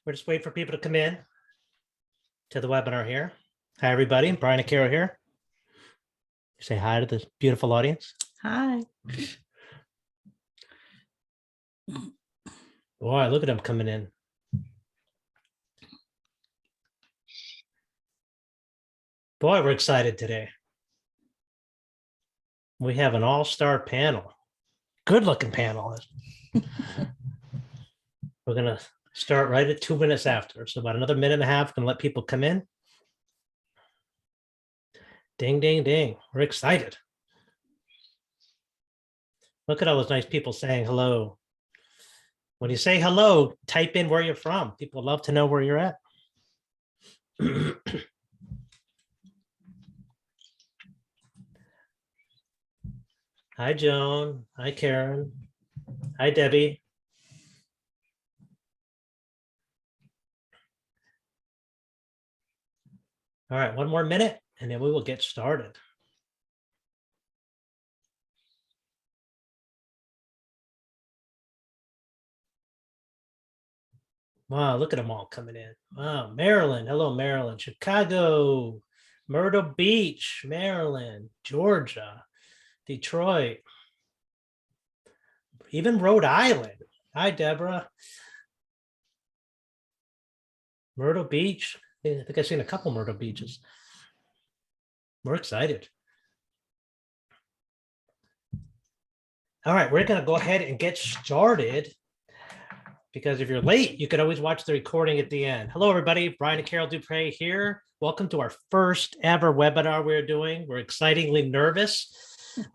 We're just waiting for people to come in to the webinar here. Hi, everybody. Brian and Carol here. Say hi to this beautiful audience. Hi. Boy, look at them coming in. Boy, we're excited today. We have an all-star panel. Good-looking panel. We're going to start right at 2 minutes after. So about another minute and a half, going to let people come in. Ding, ding, ding. We're excited. Look at all those nice people saying hello. When you say hello, type in where you're from. People love to know where you're at. Hi, Joan. Hi, Karen. Hi, Debbie. All right, one more minute, and then we will get started. Wow, look at them all coming in. Wow, Maryland. Hello, Maryland. Chicago, Myrtle Beach, Maryland, Georgia, Detroit, even Rhode Island. Hi, Deborah. Myrtle Beach. I think I've seen a couple Myrtle Beaches. We're excited. All right, we're going to go ahead and get started. Because if you're late, you could always watch the recording at the end. Hello, everybody. Brian and Carol Dupre here. Welcome to our first ever webinar we're doing. We're excitingly nervous,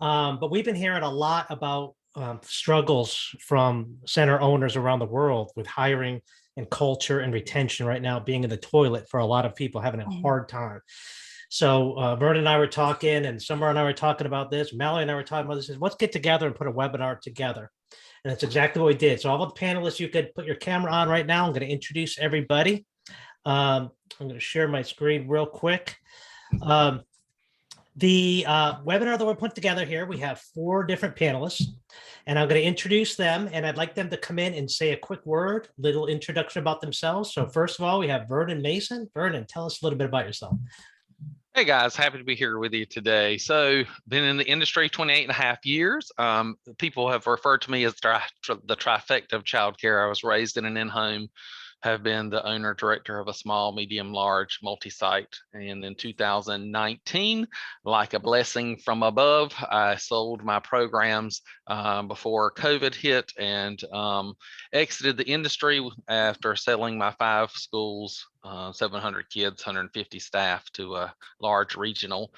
but we've been hearing a lot about struggles from center owners around the world with hiring and culture and retention right now being in the toilet for a lot of people having a hard time. So Vernon and I were talking, and Summer and I were talking about this. Mallory and I were talking about this. Let's get together and put a webinar together. And that's exactly what we did. So all of the panelists, you could put your camera on right now. I'm going to introduce everybody. I'm going to share my screen real quick. The webinar that we're putting together here, we have 4 different panelists, and I'm going to introduce them, and I'd like them to come in and say a quick word, little introduction about themselves. So first of all, we have Vernon Mason. Vernon, tell us a little bit about yourself. Hey guys, happy to be here with you today. So been in the industry 28 and a half years. People have referred to me as the trifecta of childcare. I was raised in an in-home, have been the owner director of a small, medium, large multi-site. And in 2019, like a blessing from above, I sold my programs before COVID hit and exited the industry after selling my 5 schools, 700 kids, 150 staff to a large regional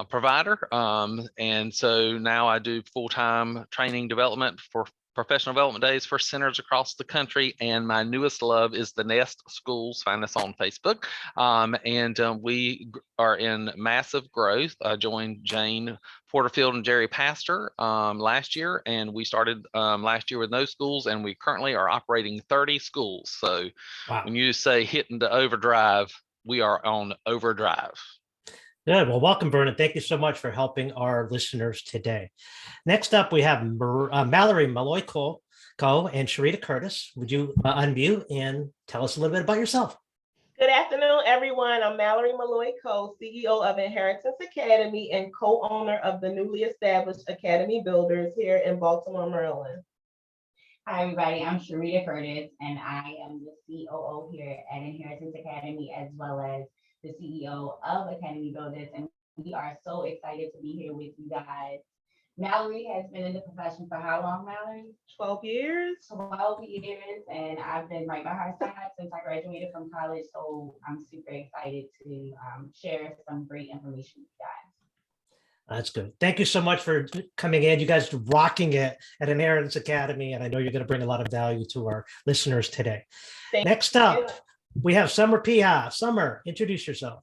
provider. And so now I do full-time training development for professional development days for centers across the country. And my newest love is the Nest Schools. Find us on Facebook. We are in massive growth. I joined Jane Porterfield and Jerry Pastor last year, and we started last year with no schools, and we currently are operating 30 schools. So wow. When you say hitting the overdrive, we are on overdrive. Good. Well, welcome, Vernon. Thank you so much for helping our listeners today. Next up, we have Mallory Malloy-Cole and Sharita Curtis. Would you unmute and tell us a little bit about yourself? Good afternoon, everyone. I'm Mallory Malloy-Cole, CEO of Inheritance Academy and co-owner of the newly established Academy Builders here in Baltimore, Maryland. Hi, everybody. I'm Sharita Curtis, and I am the COO here at Inheritance Academy, as well as the CEO of Academy Builders, and we are so excited to be here with you guys. Mallory has been in the profession for how long, Mallory? 12 years. 12 years, and I've been right by her side since I graduated from college, so I'm super excited to share some great information with you guys. That's good. Thank you so much for coming in. You guys are rocking it at Inheritance Academy, and I know you're going to bring a lot of value to our listeners today. Next up, we have Summer Piha. Summer, introduce yourself.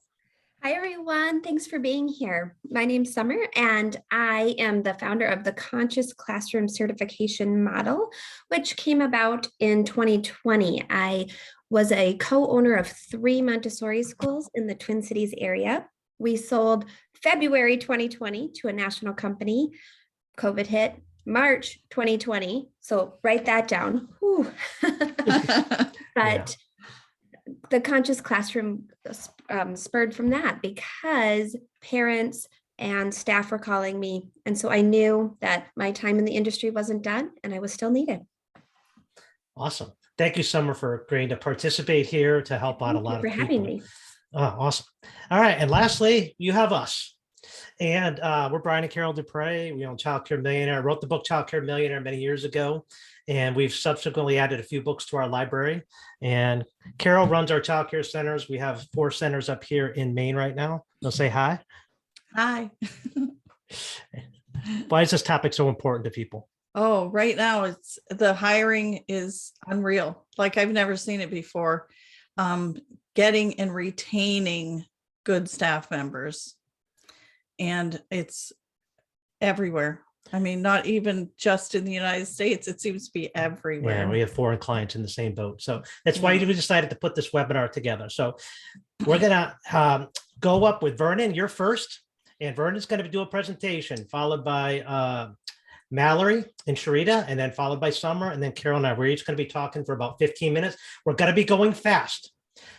Hi, everyone. Thanks for being here. My name's Summer, and I am the founder of the Conscious Classroom Certification Model, which came about in 2020. I was a co-owner of 3 Montessori schools in the Twin Cities area. We sold February 2020 to a national company. COVID hit March 2020. So write that down. But the conscious classroom spurred from that because parents and staff were calling me. And so I knew that my time in the industry wasn't done and I was still needed. Awesome. Thank you, Summer, for agreeing to participate here to help out a lot of Thank you for having people. me. Oh, awesome. All right. And lastly, you have us. And we're Brian and Carol Dupre. We own Child Care Millionaire. I wrote the book Child Care Millionaire many years ago, and we've subsequently added a few books to our library. And Carol runs our child care centers. We have 4 centers up here in Maine right now. They'll say hi. Hi. Why is this topic so important to people? Oh, right now it's the hiring is unreal. Like I've never seen it before. Getting and retaining good staff members. And it's everywhere. I mean, not even just in the United States, it seems to be everywhere. Yeah, we have foreign clients in the same boat. So that's why we decided to put this webinar together. So we're going to go up with Vernon. You're first. And Vernon's going to do a presentation followed by Mallory and Sharita, and then followed by Summer. And then Carol and I, we're each going to be talking for about 15 minutes. We're going to be going fast.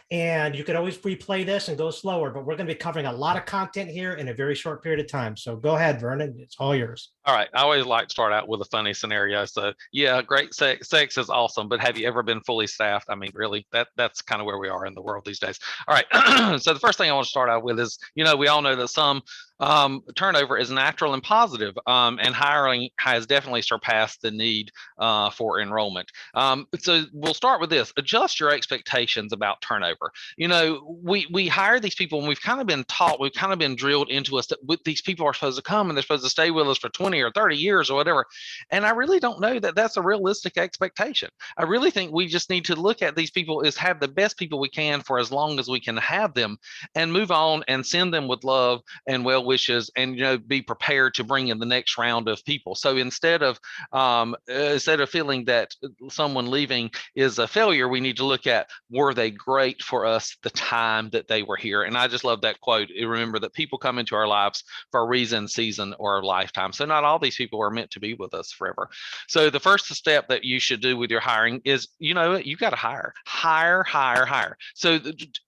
And you could always replay this and go slower, but we're going to be covering a lot of content here in a very short period of time. So go ahead, Vernon. It's all yours. All right. I always like to start out with a funny scenario. So yeah, great sex is awesome, but have you ever been fully staffed? I mean, really, that's kind of where we are in the world these days. All right. So the first thing I want to start out with is, we all know that some turnover is natural and positive, and hiring has definitely surpassed the need for enrollment. So we'll start with this: adjust your expectations about turnover. We hire these people, and we've kind of been taught, we've kind of been drilled into us that these people are supposed to come and they're supposed to stay with us for 20 or 30 years or whatever. And I really don't know that that's a realistic expectation. I really think we just need to look at these people as have the best people we can for as long as we can have them, and move on and send them with love and well wishes, and be prepared to bring in the next round of people. So instead of feeling that someone leaving is a failure, we need to look at, were they great for us the time that they were here? And I just love that quote. Remember that people come into our lives for a reason, season, or a lifetime. So not all these people are meant to be with us forever. So the first step that you should do with your hiring is, you got to hire. So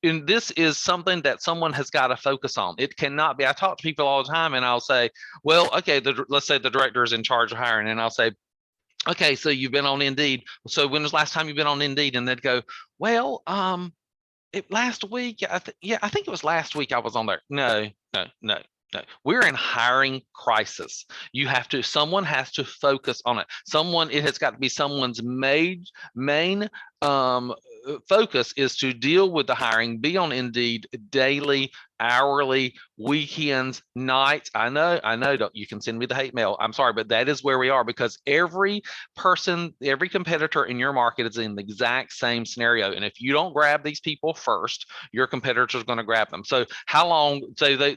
and this is something that someone has got to focus on. It cannot be, I talk to people all the time and I'll say, well, okay, let's say the director is in charge of hiring, and I'll say, okay, so you've been on Indeed. So when was the last time you've been on Indeed? And they'd go, well, last week. I think it was last week I was on there. No. We're in hiring crisis. Someone has to focus on it. It has got to be someone's main focus is to deal with the hiring, be on Indeed daily, hourly, weekends, nights. I know, you can send me the hate mail. I'm sorry, but that is where we are, because every competitor in your market is in the exact same scenario. And if you don't grab these people first, your competitor is going to grab them. So how long,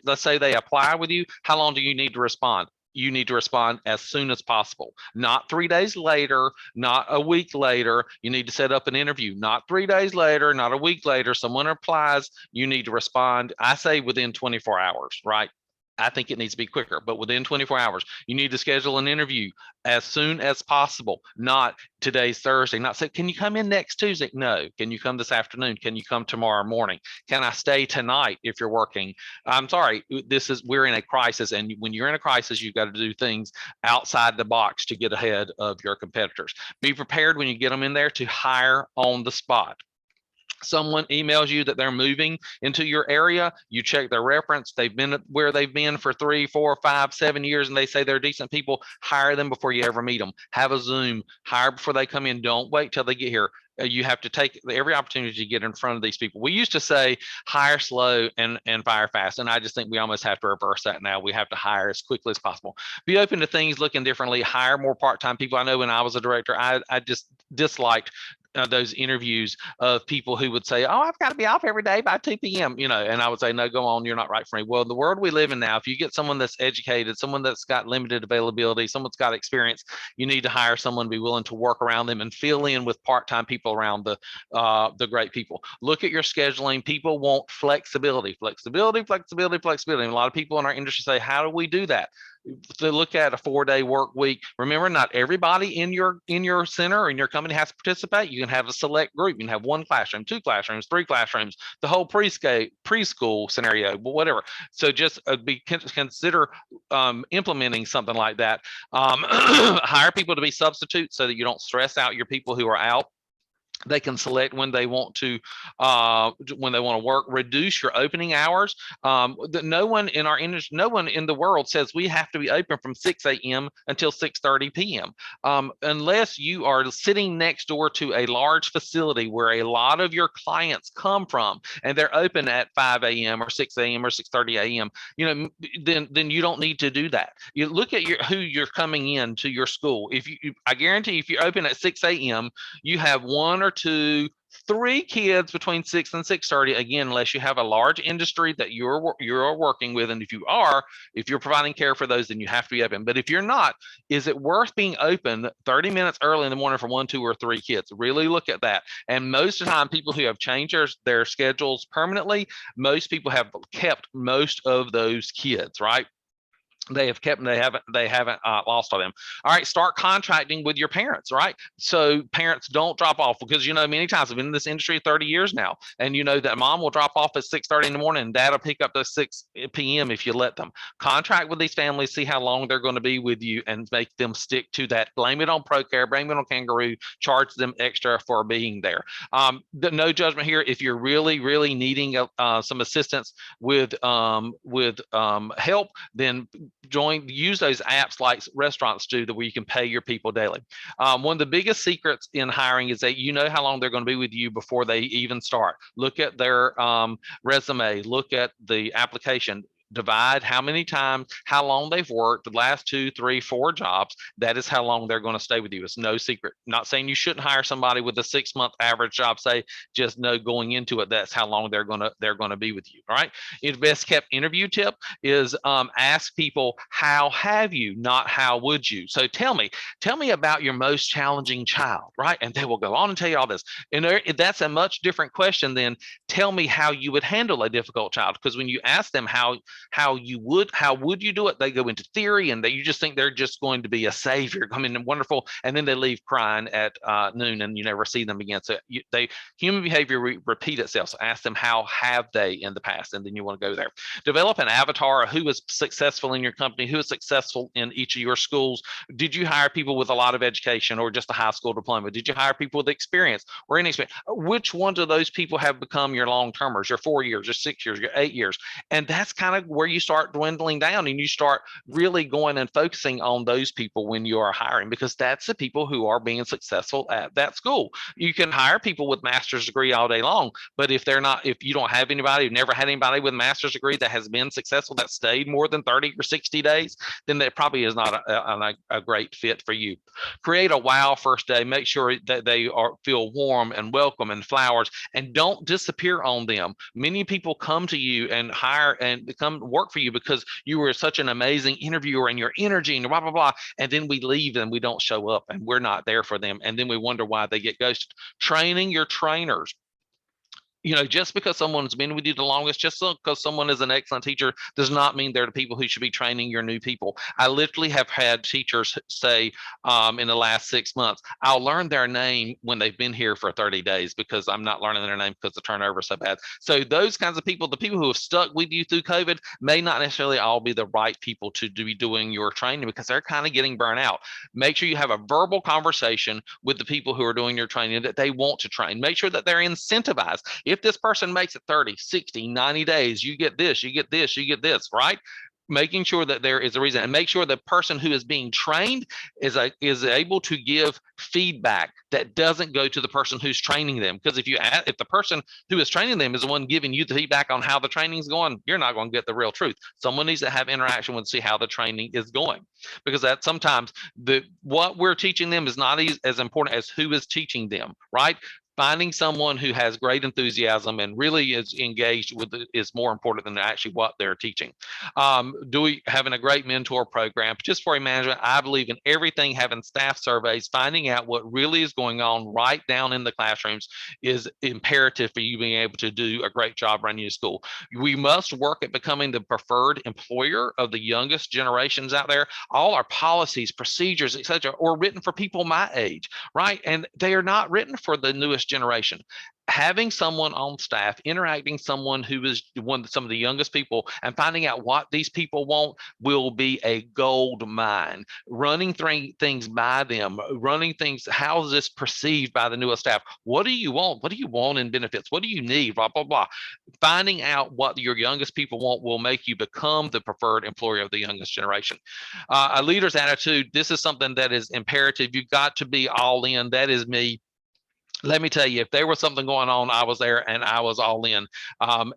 let's say they apply with you, how long do you need to respond? You need to respond as soon as possible, not 3 days later, not a week later. You need to set up an interview, not 3 days later, not a week later. Someone applies, you need to respond. I say within 24 hours, right? I think it needs to be quicker, but within 24 hours, you need to schedule an interview as soon as possible. Not today's Thursday, not say, can you come in next Tuesday? No. Can you come this afternoon? Can you come tomorrow morning? Can I stay tonight if you're working? I'm sorry, we're in a crisis. And when you're in a crisis, you've got to do things outside the box to get ahead of your competitors. Be prepared when you get them in there to hire on the spot. Someone emails you that they're moving into your area, you check their reference, they've been where they've been for 3, 4, 5, 7 years, and they say they're decent people. Hire them before you ever meet them. Have a Zoom, hire before they come in. Don't wait till they get here. You have to take every opportunity to get in front of these people. We used to say hire slow and fire fast, and I just think we almost have to reverse that now. We have to hire as quickly as possible. Be open to things looking differently. Hire more part-time people. I know when I was a director, I just disliked those interviews of people who would say, oh, I've got to be off every day by 2 p.m., and I would say, no, go on, you're not right for me. Well, the world we live in now, if you get someone that's educated, someone that's got limited availability, someone's got experience, you need to hire someone, be willing to work around them and fill in with part-time people around the great people. Look at your scheduling. People want flexibility. And a lot of people in our industry say, how do we do that? to look at a 4-day work week. Remember, not everybody in your center or in your company has to participate. You can have a select group. You can have 1 classroom, 2 classrooms, 3 classrooms, the whole preschool scenario, but whatever. So just consider implementing something like that. Hire people to be substitutes so that you don't stress out your people who are out. They can select when they want to work. Reduce your opening hours. No one in our industry, no one in the world says we have to be open from 6 a.m. until 6:30 p.m. Unless you are sitting next door to a large facility where a lot of your clients come from, and they're open at 5 a.m. or 6 a.m. or 6:30 a.m. Then you don't need to do that. You look at who you're coming in to your school. I guarantee if you're open at 6 a.m., you have 1 or 2, 3 kids between 6 and 6:30. Again, unless you have a large industry that you're working with, and if you're providing care for those, then you have to be open. But if you're not, is it worth being open 30 minutes early in the morning for 1, 2, or 3 kids? Really look at that. And most of the time, people who have changed their schedules permanently, most people have kept most of those kids, right? They have kept them. They haven't lost all them. All right, start contracting with your parents, right? So parents don't drop off, because many times I've been in this industry 30 years now, and that mom will drop off at 6:30 in the morning and dad will pick up at 6 p.m. if you let them. Contract with these families, see how long they're going to be with you, and make them stick to that. Blame it on ProCare, blame it on Kangaroo, charge them extra for being there. No judgment here. If you're really, really needing some assistance with help, then use those apps like restaurants do, where you can pay your people daily. One of the biggest secrets in hiring is that how long they're going to be with you before they even start. Look at their resume, look at the application. Divide how many times, how long they've worked, the last 2, 3, 4 jobs. That is how long they're going to stay with you. It's no secret. Not saying you shouldn't hire somebody with a 6-month average job. Say, just know going into it, that's how long they're going to be with you. All right. The best kept interview tip is ask people, how have you, not how would you. So tell me about your most challenging child, right? And they will go on and tell you all this. And that's a much different question than tell me how you would handle a difficult child. Because when you ask them how would you do it, they go into theory, and you just think they're just going to be a savior, wonderful, and then they leave crying at noon, and you never see them again. So human behavior repeat itself. So ask them, how have they in the past, and then you want to go there. Develop an avatar of who is successful in your company, who is successful in each of your schools. Did you hire people with a lot of education or just a high school diploma? Did you hire people with experience or inexperience? Which ones of those people have become your long-termers, your 4 years, your 6 years, your 8 years? And that's kind of where you start dwindling down, and you start really going and focusing on those people when you are hiring, because that's the people who are being successful at that school. You can hire people with master's degree all day long, but if you don't have anybody, you've never had anybody with a master's degree that has been successful, that stayed more than 30 or 60 days, then that probably is not a great fit for you. Create a wow first day. Make sure that they feel warm and welcome and flowers, and don't disappear on them. Many people come to you and hire and come work for you because you were such an amazing interviewer and your energy and blah, blah, blah. And then we leave and we don't show up and we're not there for them. And then we wonder why they get ghosted. Training your trainers. Just because someone's been with you the longest, just because someone is an excellent teacher, does not mean they're the people who should be training your new people. I literally have had teachers say in the last 6 months, I'll learn their name when they've been here for 30 days because I'm not learning their name because the turnover is so bad. So those kinds of people, the people who have stuck with you through COVID, may not necessarily all be the right people to be doing your training, because they're kind of getting burnt out. Make sure you have a verbal conversation with the people who are doing your training that they want to train. Make sure that they're incentivized. If this person makes it 30, 60, 90 days, you get this, you get this, you get this, right? Making sure that there is a reason, and make sure the person who is being trained is able to give feedback that doesn't go to the person who's training them. Because if the person who is training them is the one giving you the feedback on how the training is going, you're not going to get the real truth. Someone needs to have interaction with, see how the training is going, because that sometimes what we're teaching them is not as important as who is teaching them, right? Finding someone who has great enthusiasm and really is engaged with it is more important than actually what they're teaching. Having a great mentor program, just for management, I believe in everything, having staff surveys, finding out what really is going on right down in the classrooms is imperative for you being able to do a great job running your school. We must work at becoming the preferred employer of the youngest generations out there. All our policies, procedures, etc., are written for people my age, right? And they are not written for the newest generation. Having someone on staff, interacting someone who is some of the youngest people, and finding out what these people want will be a gold mine. Running things by them, running things, how is this perceived by the newest staff? What do you want? What do you want in benefits? What do you need? Blah, blah, blah. Finding out what your youngest people want will make you become the preferred employer of the youngest generation. A leader's attitude, this is something that is imperative. You've got to be all in. That is me. Let me tell you, if there was something going on, I was there and I was all in.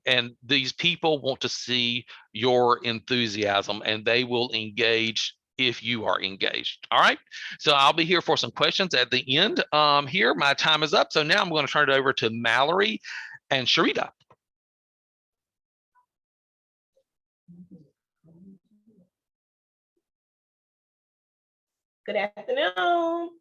And these people want to see your enthusiasm, and they will engage if you are engaged. All right. So I'll be here for some questions at the end. Here, my time is up. So now I'm going to turn it over to Mallory and Sharita. Good afternoon.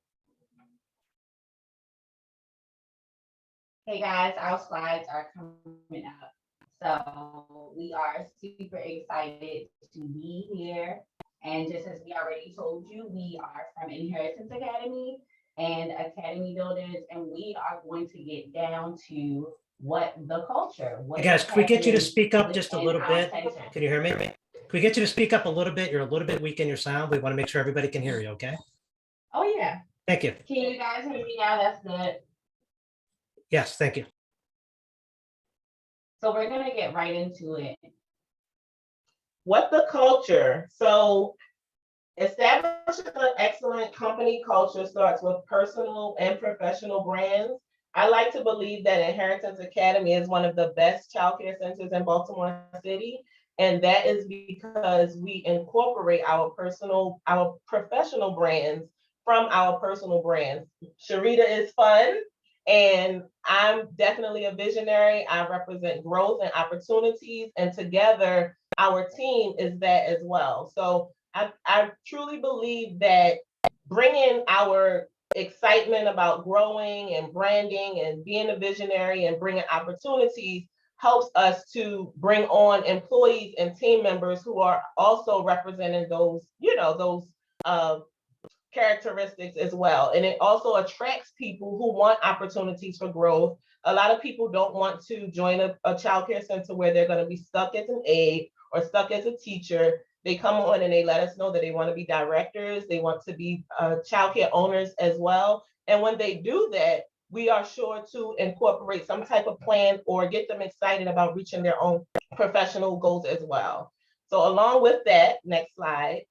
Hey guys, our slides are coming up. So we are super excited to be here. And just as we already told you, we are from Inheritance Academy and Academy Builders, and we are going to get down to what the culture. Hey guys, can we get you to speak up just a little bit? Can you hear me? Can we get you to speak up a little bit? You're a little bit weak in your sound. We want to make sure everybody can hear you, okay? Oh yeah. Thank you. Can you guys hear me now? That's good. Yes, thank you. So we're gonna get right into it. What the culture? So establishing an excellent company culture starts with personal and professional brands. I like to believe that Inheritance Academy is one of the best childcare centers in Baltimore City. And that is because we incorporate our professional brands from our personal brands. Sharita is fun, and I'm definitely a visionary. I represent growth and opportunities, and together our team is that as well. So I truly believe that bringing our excitement about growing and branding and being a visionary and bringing opportunities helps us to bring on employees and team members who are also representing those, those characteristics as well. And it also attracts people who want opportunities for growth. A lot of people don't want to join a childcare center where they're going to be stuck as an aide or stuck as a teacher. They come on and they let us know that they want to be directors. They want to be childcare owners as well. And when they do that, we are sure to incorporate some type of plan or get them excited about reaching their own professional goals as well. So along with that, next slide.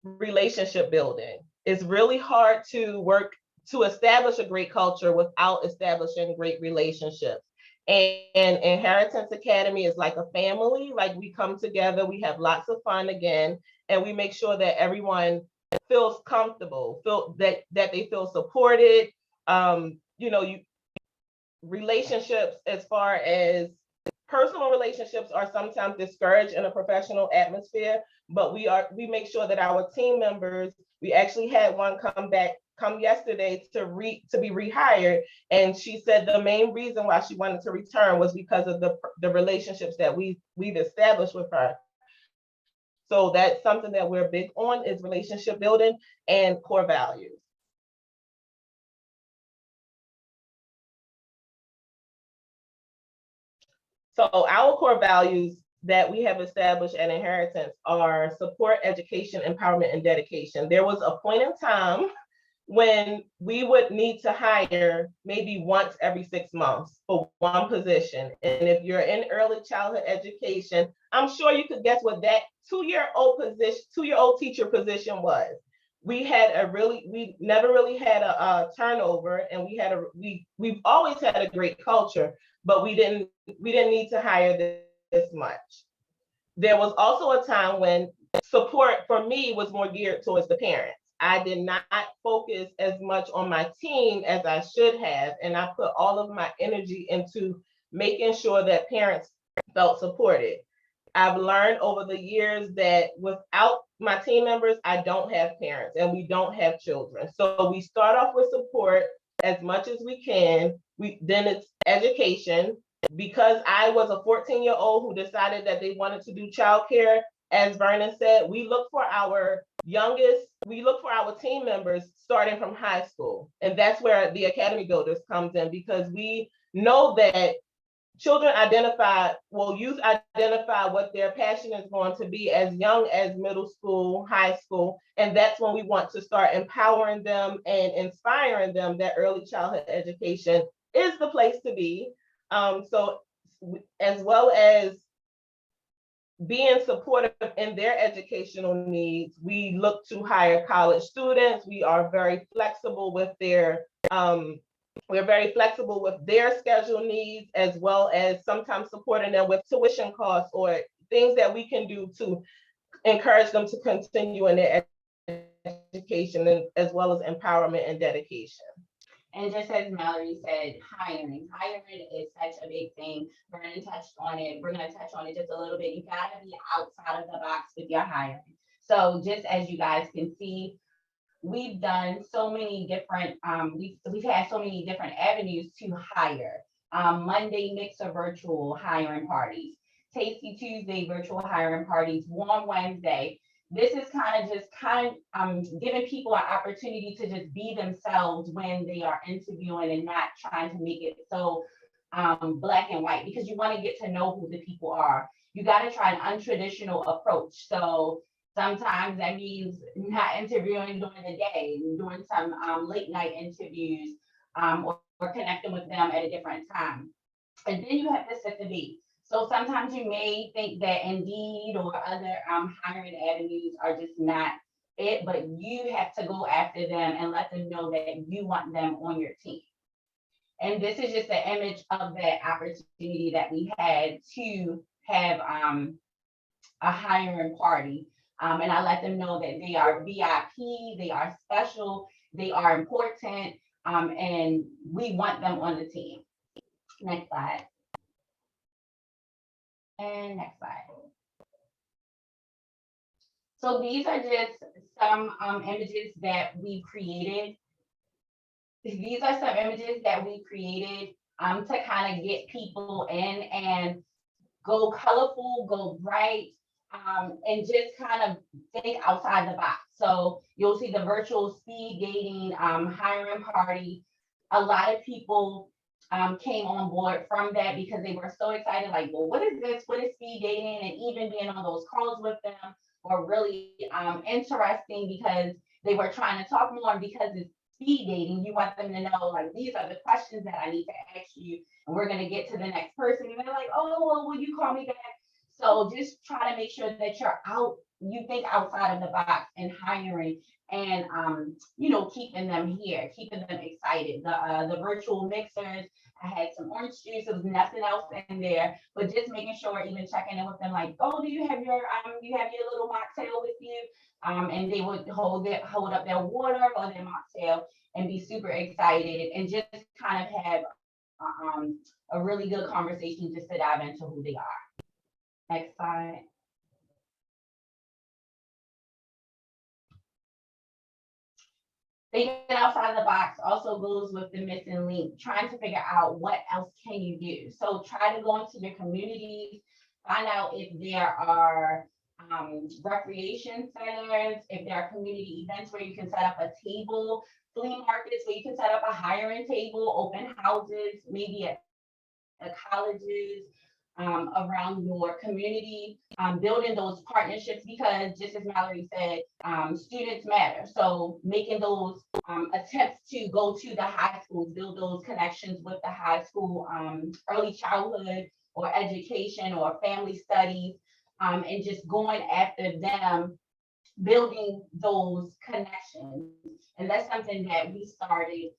Relationship building. It's really hard to work to establish a great culture without establishing great relationships. And Inheritance Academy is like a family. Like, we come together, we have lots of fun again, and we make sure that everyone feels comfortable, feel that they feel supported. Relationships, as far as personal relationships, are sometimes discouraged in a professional atmosphere, but we make sure that our team members, we actually had one come yesterday to be rehired, and she said the main reason why she wanted to return was because of the relationships that we've established with her. So that's something that we're big on, is relationship building and core values. So our core values that we have established at Inheritance are support, education, empowerment, and dedication. There was a point in time when we would need to hire maybe once every 6 months for one position. And if you're in early childhood education, I'm sure you could guess what that two-year-old teacher position was. We never really had a turnover, and we've always had a great culture, but we didn't need to hire this much. There was also a time when support for me was more geared towards the parents. I did not focus as much on my team as I should have. And I put all of my energy into making sure that parents felt supported. I've learned over the years that without my team members, I don't have parents and we don't have children. So we start off with support as much as we can. Then it's education. Because I was a 14-year-old who decided that they wanted to do childcare, as Vernon said, we look for our team members starting from high school. And that's where the Academy Builders comes in, because we know that youth identify what their passion is going to be as young as middle school, high school. And that's when we want to start empowering them and inspiring them that early childhood education is the place to be. So as well as being supportive in their educational needs, we look to hire college students. We are very flexible with their schedule needs, as well as sometimes supporting them with tuition costs or things that we can do to encourage them to continue in their education, and as well as empowerment and dedication. And just as Mallory said, hiring is such a big thing. Vernon touched on it. We're going to touch on it just a little bit. You got to be outside of the box with your hiring. So just as you guys can see, we've done so many different, we've had so many different avenues to hire. Monday mixer virtual hiring parties, Tasty Tuesday virtual hiring parties, Warm Wednesday. This is giving people an opportunity to just be themselves when they are interviewing and not trying to make it so black and white, because you want to get to know who the people are. You got to try an untraditional approach. So sometimes that means not interviewing during the day, doing some late night interviews, or connecting with them at a different time. And then you have to set the date. So sometimes you may think that Indeed or other hiring avenues are just not it, but you have to go after them and let them know that you want them on your team. And this is just an image of that opportunity that we had to have a hiring party. And I let them know that they are VIP, they are special, they are important, and we want them on the team. Next slide. And next slide. So these are just some images that we created. These are some images that we created to kind of get people in and go colorful, go bright, and just kind of think outside the box. So you'll see the virtual speed dating hiring party. A lot of people came on board from that because they were so excited, like, well, what is this? What is speed dating? And even being on those calls with them were really interesting, because they were trying to talk more. And because it's speed dating, you want them to know, like, these are the questions that I need to ask you, and we're going to get to the next person. And they're like, oh, well, will you call me back? So just try to make sure that you think outside of the box in hiring, and keeping them here, keeping them excited. The virtual mixers, I had some orange juice. There was nothing else in there, but just making sure, even checking in with them, like, oh, do you have your little mocktail with you? And they would hold up their water or their mocktail and be super excited, and just kind of have a really good conversation just to dive into who they are. Next slide. Thinking outside the box also goes with the missing link, trying to figure out what else can you do. So try to go into your communities, find out if there are recreation centers, if there are community events where you can set up a table, flea markets where you can set up a hiring table, open houses, maybe at the colleges, around your community, building those partnerships, because just as Mallory said, students matter. So making those attempts to go to the high schools, build those connections with the high school, early childhood or education or family studies, and just going after them, building those connections. And that's something that we started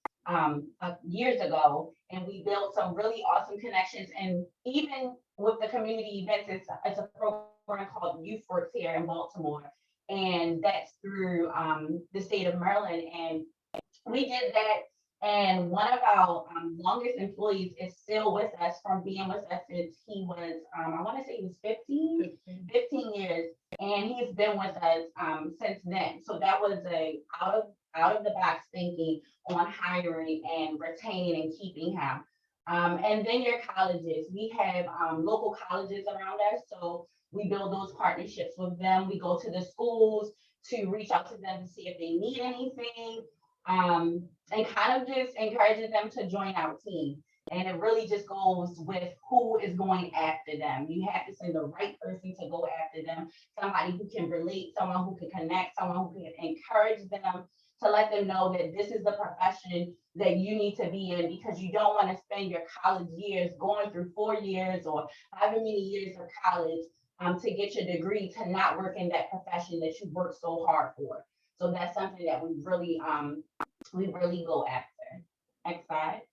years ago, and we built some really awesome connections. And even with the community events, it's a program called Youth Works here in Baltimore. And that's through the state of Maryland. And we did that. And one of our longest employees is still with us from being with us since he was, I want to say he was 15 years. And he's been with us since then. So that was a out of the box thinking on hiring and retaining and keeping him. And then your colleges, we have local colleges around us. So we build those partnerships with them. We go to the schools to reach out to them to see if they need anything, and kind of just encouraging them to join our team. And it really just goes with who is going after them. You have to send the right person to go after them, somebody who can relate, someone who can connect, someone who can encourage them, to let them know that this is the profession that you need to be in, because you don't want to spend your college years going through 4 years or however many years of college to get your degree to not work in that profession that you worked so hard for. So that's something that we really go after. Next slide.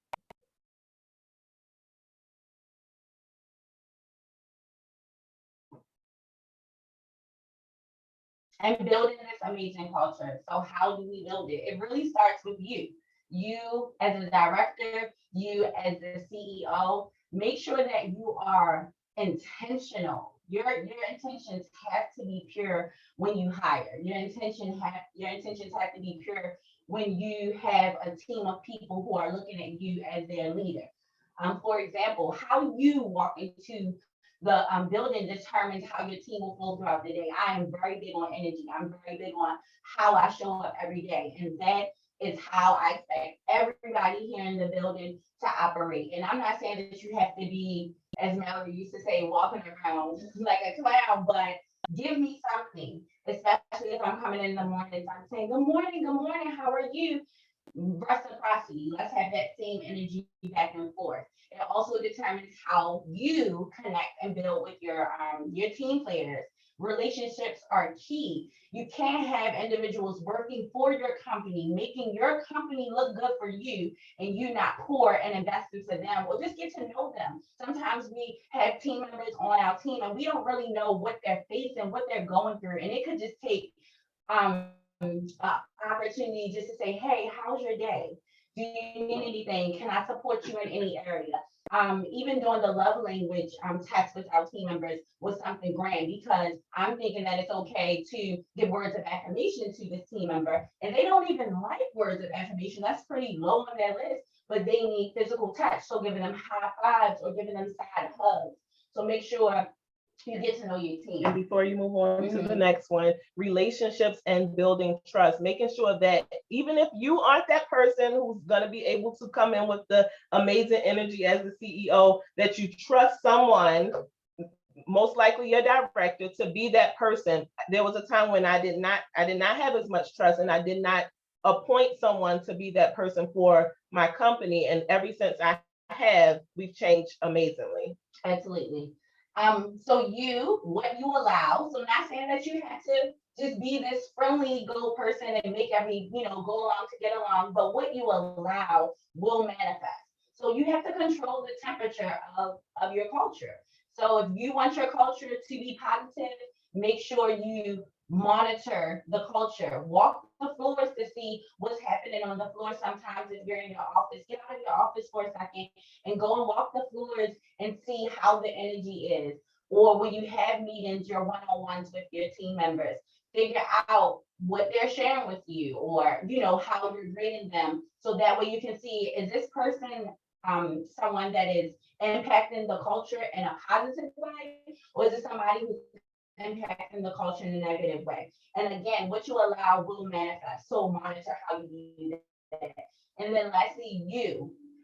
And building this amazing culture. So how do we build it? It really starts with you. You as a director, you as the CEO, make sure that you are intentional. Your intentions have to be pure when you hire. Your intentions have to be pure when you have a team of people who are looking at you as their leader. For example, how you walk into the building determines how your team will flow throughout the day. I am very big on energy. I'm very big on how I show up every day. And that is how I expect everybody here in the building to operate. And I'm not saying that you have to be, as Mallory used to say, walking around like a clown, but give me something, especially if I'm coming in the morning. I'm saying, good morning, how are you? Reciprocity. Let's have that same energy back and forth. It also determines how you connect and build with your team players. Relationships are key. You can't have individuals working for your company, making your company look good for you, and you not pour and invest into them, or just get to know them. Sometimes we have team members on our team and we don't really know what they're facing, what they're going through, and it could just take opportunity just to say, hey, how's your day? Do you need anything? Can I support you in any area? Even doing the love language text with our team members was something grand, because I'm thinking that it's okay to give words of affirmation to this team member, and they don't even like words of affirmation. That's pretty low on their list, but they need physical touch. So giving them high fives or giving them side hugs. So make sure you get to know your team. And before you move on to the next one, relationships and building trust, making sure that even if you aren't that person who's going to be able to come in with the amazing energy as the CEO, that you trust someone, most likely your director, to be that person. There was a time when I did not have as much trust, and I did not appoint someone to be that person for my company. And ever since I have, we've changed amazingly. Absolutely. So what you allow, so not saying that you have to just be this friendly go person and make go along to get along, but what you allow will manifest. So you have to control the temperature of your culture. So if you want your culture to be positive, make sure you monitor the culture, walk the floors to see what's happening on the floor. Sometimes if you're in your office, get out of your office for a second and go and walk the floors and see how the energy is. Or when you have meetings, your one-on-ones with your team members, figure out what they're sharing with you, or how you're grading them, so that way you can see, is this person someone that is impacting the culture in a positive way, or is it somebody who's impacting the culture in a negative way? And again, what you allow will manifest. So monitor how you do that. And then lastly,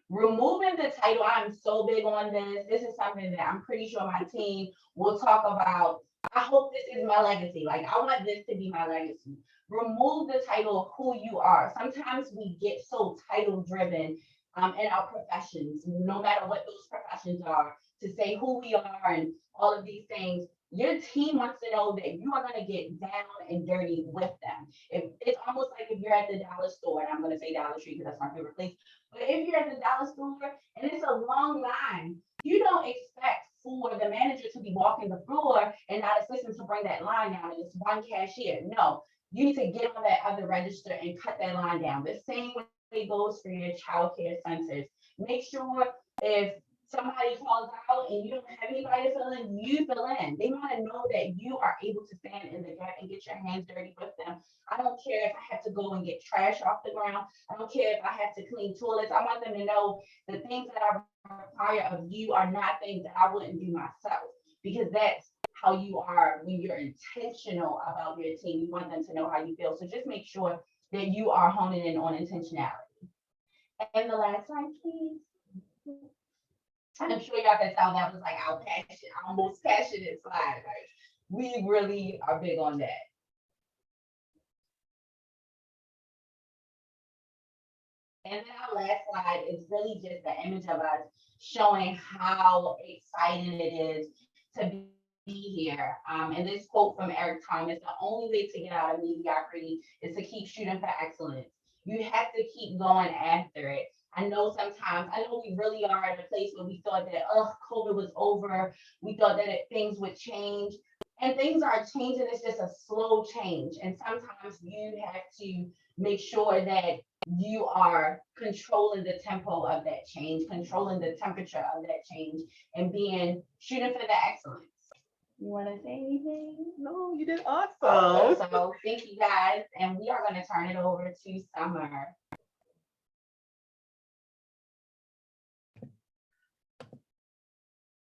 removing the title. I'm so big on this. This is something that I'm pretty sure my team will talk about. I hope this is my legacy. Like, I want this to be my legacy. Remove the title of who you are. Sometimes we get so title driven in our professions, no matter what those professions are, to say who we are and all of these things. Your team wants to know that you are going to get down and dirty with them. It's almost like if you're at the dollar store, and I'm going to say Dollar Tree because that's my favorite place, but if you're at the dollar store and it's a long line, you don't expect for the manager to be walking the floor and not assistant to bring that line down and it's one cashier. No, you need to get on that other register and cut that line down. The same way goes for your child care centers. Make sure if somebody calls out and you don't have anybody to fill in, you fill in. They want to know that you are able to stand in the gap and get your hands dirty with them. I don't care if I have to go and get trash off the ground. I don't care if I have to clean toilets. I want them to know the things that I require of you are not things that I wouldn't do myself, because that's how you are when you're intentional about your team. You want them to know how you feel. So just make sure that you are honing in on intentionality. And the last slide, please. I'm sure y'all can tell that was like our passion, our most passionate slide. Like, we really are big on that. And then our last slide is really just the image of us showing how exciting it is to be here. And this quote from Eric Thomas: the only way to get out of mediocrity is to keep shooting for excellence. You have to keep going after it. I know we really are at a place where we thought that, COVID was over. We thought that things would change, and things are changing. It's just a slow change. And sometimes you have to make sure that you are controlling the tempo of that change, controlling the temperature of that change, and shooting for the excellence. You want to say anything? No, you did awesome. So thank you guys. And we are going to turn it over to Summer.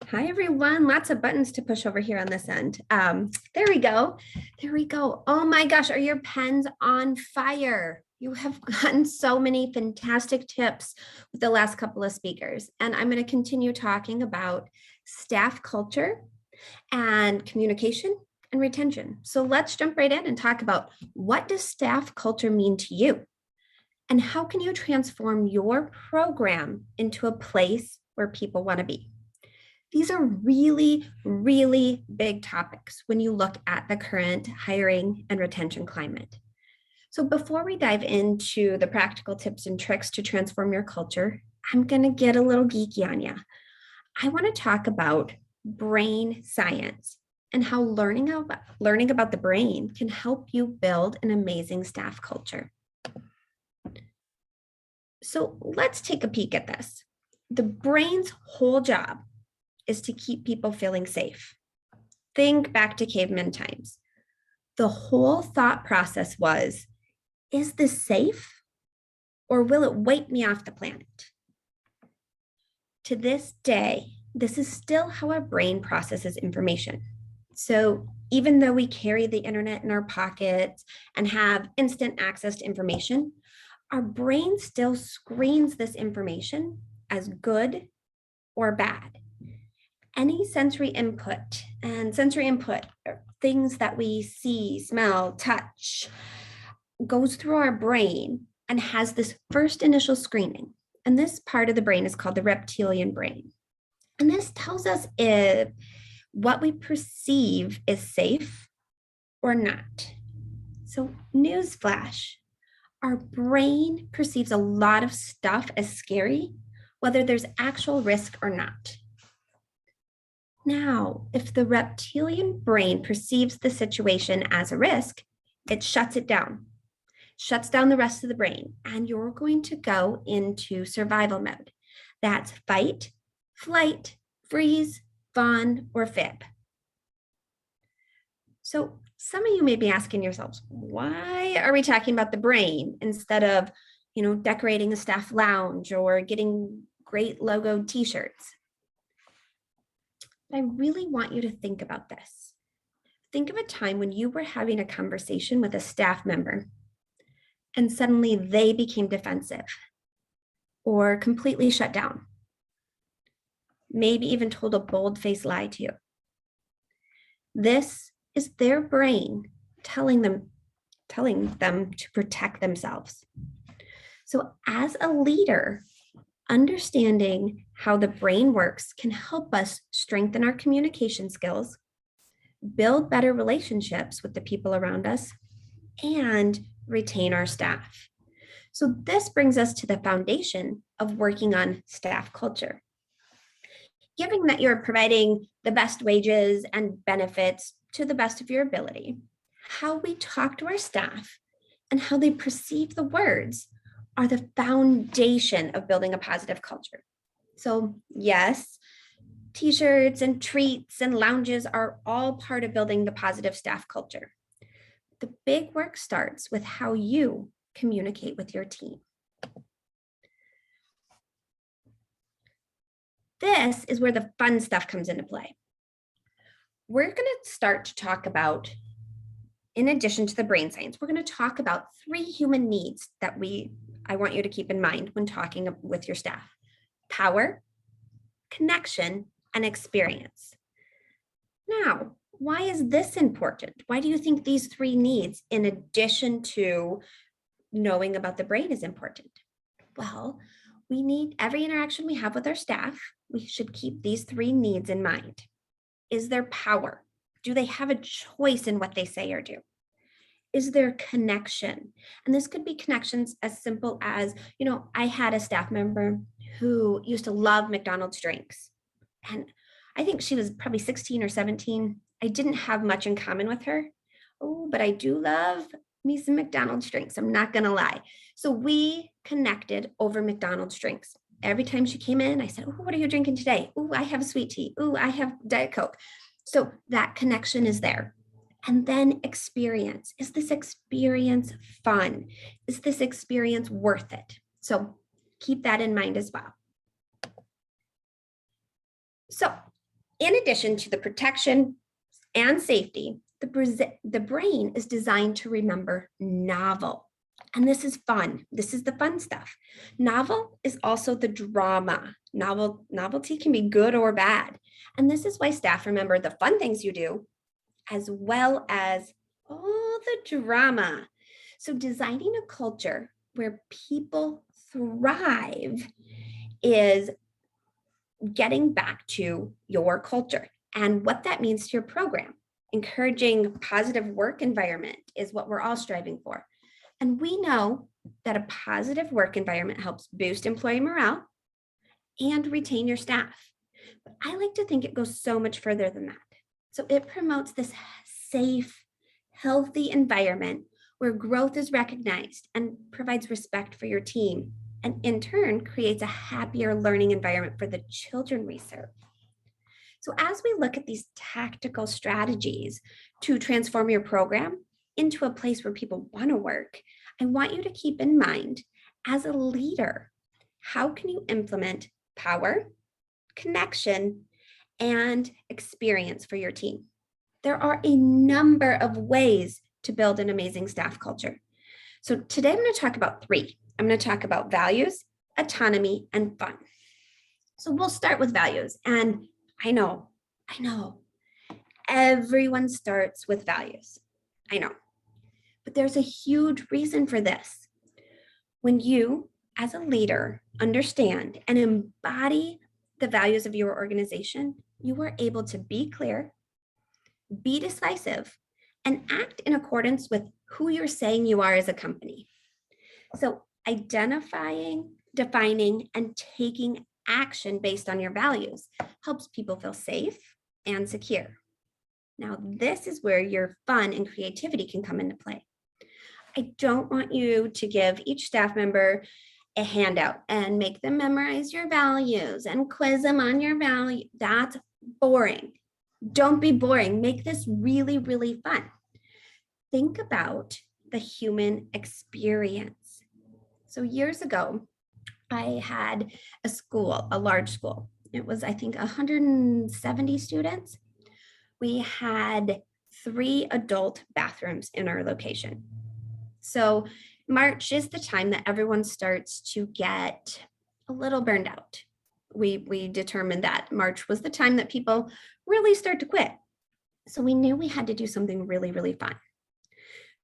Hi, everyone. Lots of buttons to push over here on this end. There we go. There we go. Oh my gosh, are your pens on fire? You have gotten so many fantastic tips with the last couple of speakers. And I'm going to continue talking about staff culture and communication and retention. So let's jump right in and talk about, what does staff culture mean to you? And how can you transform your program into a place where people want to be? These are really, really big topics when you look at the current hiring and retention climate. So before we dive into the practical tips and tricks to transform your culture, I'm going to get a little geeky on you. I want to talk about brain science and how learning about the brain can help you build an amazing staff culture. So let's take a peek at this. The brain's whole job is to keep people feeling safe. Think back to caveman times. The whole thought process was, is this safe, or will it wipe me off the planet? To this day, this is still how our brain processes information. So even though we carry the internet in our pockets and have instant access to information, our brain still screens this information as good or bad. Any sensory input, and sensory input are things that we see, smell, touch, goes through our brain and has this first initial screening. And this part of the brain is called the reptilian brain. And this tells us if what we perceive is safe or not. So newsflash, our brain perceives a lot of stuff as scary, whether there's actual risk or not. Now, if the reptilian brain perceives the situation as a risk, it shuts it down, shuts down the rest of the brain, and you're going to go into survival mode. That's fight, flight, freeze, fawn, or fib. So some of you may be asking yourselves, why are we talking about the brain instead of, decorating a staff lounge or getting great logoed t-shirts? I really want you to think about this. Think of a time when you were having a conversation with a staff member and suddenly they became defensive or completely shut down. Maybe even told a bold-faced lie to you. This is their brain telling them to protect themselves. So as a leader, understanding how the brain works can help us strengthen our communication skills, build better relationships with the people around us, and retain our staff. So this brings us to the foundation of working on staff culture. Given that you're providing the best wages and benefits to the best of your ability, how we talk to our staff and how they perceive the words are the foundation of building a positive culture. So yes, t-shirts and treats and lounges are all part of building the positive staff culture. The big work starts with how you communicate with your team. This is where the fun stuff comes into play. We're going to start to talk about, in addition to the brain science, we're going to talk about 3 human needs that I want you to keep in mind when talking with your staff: power, connection, and experience. Now, why is this important? Why do you think these 3 needs, in addition to knowing about the brain, is important? Well, we need every interaction we have with our staff, we should keep these 3 needs in mind. Is there power? Do they have a choice in what they say or do? Is there connection? And this could be connections as simple as, I had a staff member who used to love McDonald's drinks. And I think she was probably 16 or 17. I didn't have much in common with her. Oh, but I do love me some McDonald's drinks. I'm not going to lie. So we connected over McDonald's drinks. Every time she came in, I said, "Oh, what are you drinking today? Oh, I have a sweet tea. Oh, I have Diet Coke." So that connection is there. And then experience. Is this experience fun? Is this experience worth it? So keep that in mind as well. So in addition to the protection and safety, the brain is designed to remember novel. And this is fun. This is the fun stuff. Novel is also the drama. Novelty can be good or bad. And this is why staff remember the fun things you do, as well as all the drama. So designing a culture where people thrive is getting back to your culture and what that means to your program. Encouraging positive work environment is what we're all striving for. And we know that a positive work environment helps boost employee morale and retain your staff. But I like to think it goes so much further than that. So it promotes this safe, healthy environment where growth is recognized and provides respect for your team, and in turn creates a happier learning environment for the children we serve. So as we look at these tactical strategies to transform your program into a place where people want to work, I want you to keep in mind, as a leader, how can you implement power, connection, and experience for your team? There are a number of ways to build an amazing staff culture. So today I'm going to talk about 3. I'm going to talk about values, autonomy, and fun. So we'll start with values. And I know, everyone starts with values. I know, but there's a huge reason for this. When you, as a leader, understand and embody the values of your organization, you are able to be clear, be decisive, and act in accordance with who you're saying you are as a company. So identifying, defining, and taking action based on your values helps people feel safe and secure. Now, this is where your fun and creativity can come into play. I don't want you to give each staff member a handout and make them memorize your values and quiz them on your value. That's boring. Don't be boring. Make this really, really fun. Think about the human experience. So years ago, I had a school, a large school. It was, I think, 170 students. We had 3 adult bathrooms in our location. So March is the time that everyone starts to get a little burned out. We determined that March was the time that people really start to quit. So we knew we had to do something really, really fun.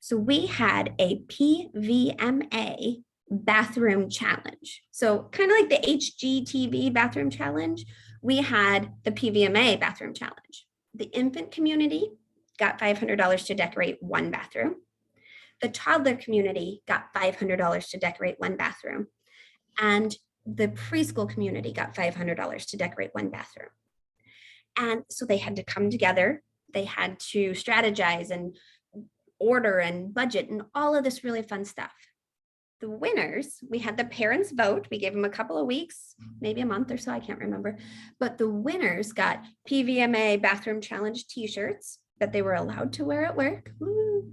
So we had a PVMA bathroom challenge. So kind of like the HGTV bathroom challenge, we had the PVMA bathroom challenge. The infant community got $500 to decorate 1 bathroom. The toddler community got $500 to decorate 1 bathroom. And the preschool community got $500 to decorate 1 bathroom. And so they had to come together. They had to strategize and order and budget and all of this really fun stuff. The winners, we had the parents vote. We gave them a couple of weeks, maybe a month or so, I can't remember. But the winners got PVMA Bathroom Challenge t-shirts that they were allowed to wear at work. Woo.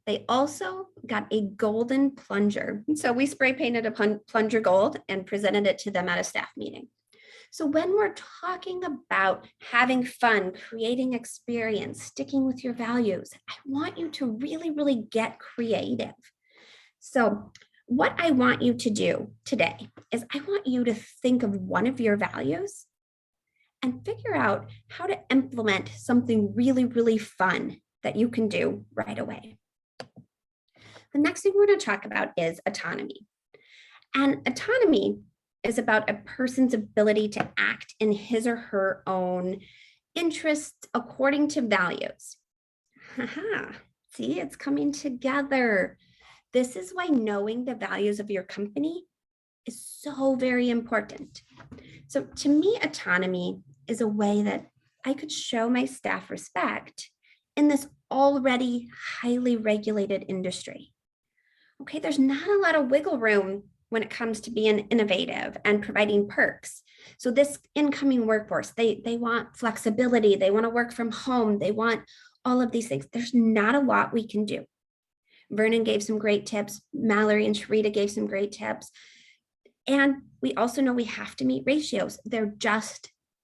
They also got a golden plunger. So we spray painted a plunger gold and presented it to them at a staff meeting. So when we're talking about having fun, creating experience, sticking with your values, I want you to really, really get creative. So what I want you to do today is I want you to think of one of your values and figure out how to implement something really, really fun that you can do right away. The next thing we're going to talk about is autonomy. And autonomy is about a person's ability to act in his or her own interests according to values. Haha, see, it's coming together. This is why knowing the values of your company is so very important. So to me, autonomy is a way that I could show my staff respect in this already highly regulated industry. Okay, there's not a lot of wiggle room when it comes to being innovative and providing perks. So this incoming workforce, they want flexibility, they want to work from home, they want all of these things. There's not a lot we can do. Vernon gave some great tips. Mallory and Sharita gave some great tips. And we also know we have to meet ratios.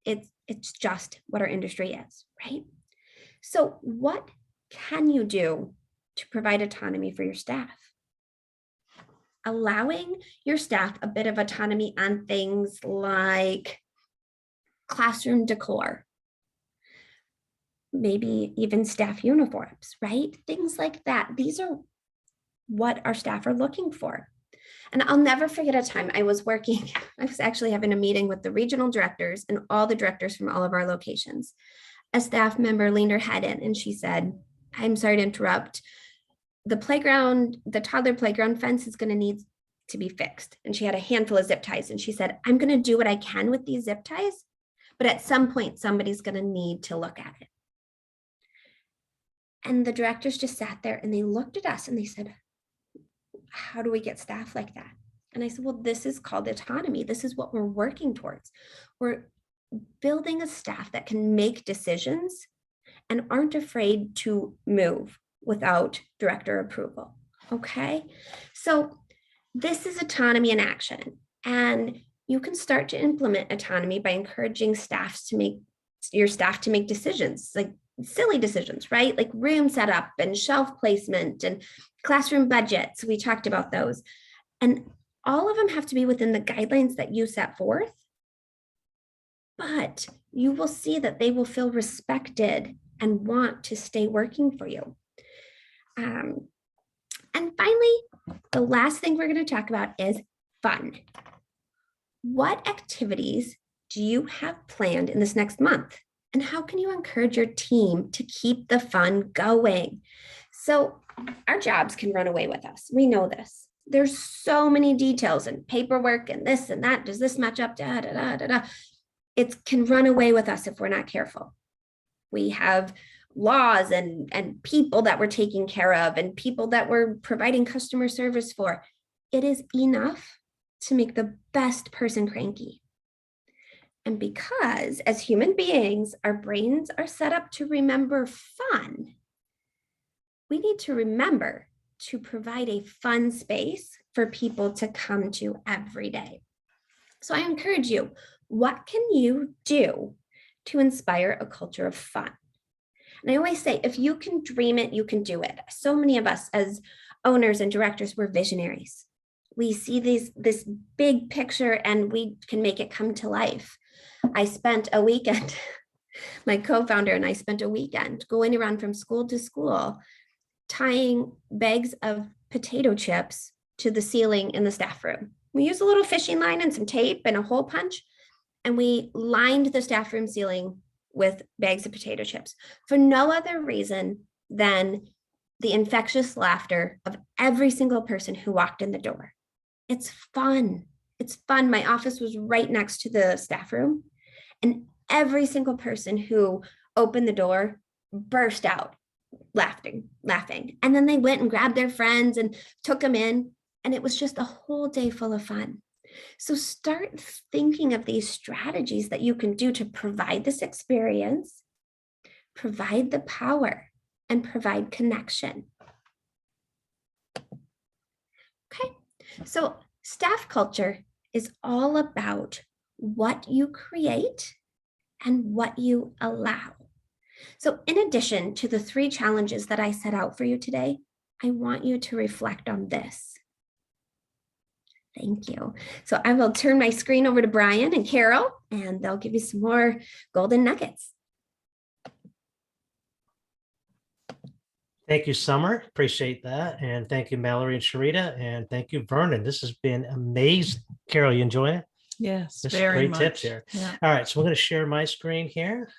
It's just what our industry is, right? So what can you do to provide autonomy for your staff? Allowing your staff a bit of autonomy on things like classroom decor, maybe even staff uniforms, right? Things like that. These are what our staff are looking for. And I'll never forget a time I was actually having a meeting with the regional directors and all the directors from all of our locations. A staff member leaned her head in and she said, I'm sorry to interrupt. The toddler playground fence is going to need to be fixed. And she had a handful of zip ties. And she said, I'm going to do what I can with these zip ties, but at some point, somebody's going to need to look at it. And the directors just sat there and they looked at us and they said, how do we get staff like that? And I said, well, this is called autonomy. This is what we're working towards. We're building a staff that can make decisions and aren't afraid to move without director approval. Okay, so this is autonomy in action. And you can start to implement autonomy by encouraging your staff to make decisions, like silly decisions, right? Like room setup and shelf placement and classroom budgets. We talked about those. And all of them have to be within the guidelines that you set forth. But you will see that they will feel respected and want to stay working for you. And finally, the last thing we're going to talk about is fun. What activities do you have planned in this next month? And how can you encourage your team to keep the fun going? So our jobs can run away with us. We know this. There's so many details and paperwork and this and that. Does this match up? Da, da, da, da, da. It can run away with us if we're not careful. We have laws and people that we're taking care of and people that we're providing customer service for. It is enough to make the best person cranky. And because as human beings, our brains are set up to remember fun, we need to remember to provide a fun space for people to come to every day. So I encourage you, what can you do to inspire a culture of fun? And I always say, if you can dream it, you can do it. So many of us as owners and directors, we're visionaries. We see this big picture and we can make it come to life. I spent a weekend, my co-founder and I spent a weekend going around from school to school, tying bags of potato chips to the ceiling in the staff room. We used a little fishing line and some tape and a hole punch, and we lined the staff room ceiling with bags of potato chips for no other reason than the infectious laughter of every single person who walked in the door. It's fun. It's fun. My office was right next to the staff room, and every single person who opened the door burst out laughing. And then they went and grabbed their friends and took them in. And it was just a whole day full of fun. So start thinking of these strategies that you can do to provide this experience, provide the power, and provide connection. Okay, so staff culture is all about what you create and what you allow. So in addition to the 3 challenges that I set out for you today, I want you to reflect on this. Thank you. So I will turn my screen over to Brian and Carol, and they'll give you some more golden nuggets. Thank you, Summer. Appreciate that. And thank you, Mallory and Sharita. And thank you, Vernon. This has been amazing. Carol, you enjoy it? Yes, This is very great much. tips here. Yeah. All right, so we're going to share my screen here.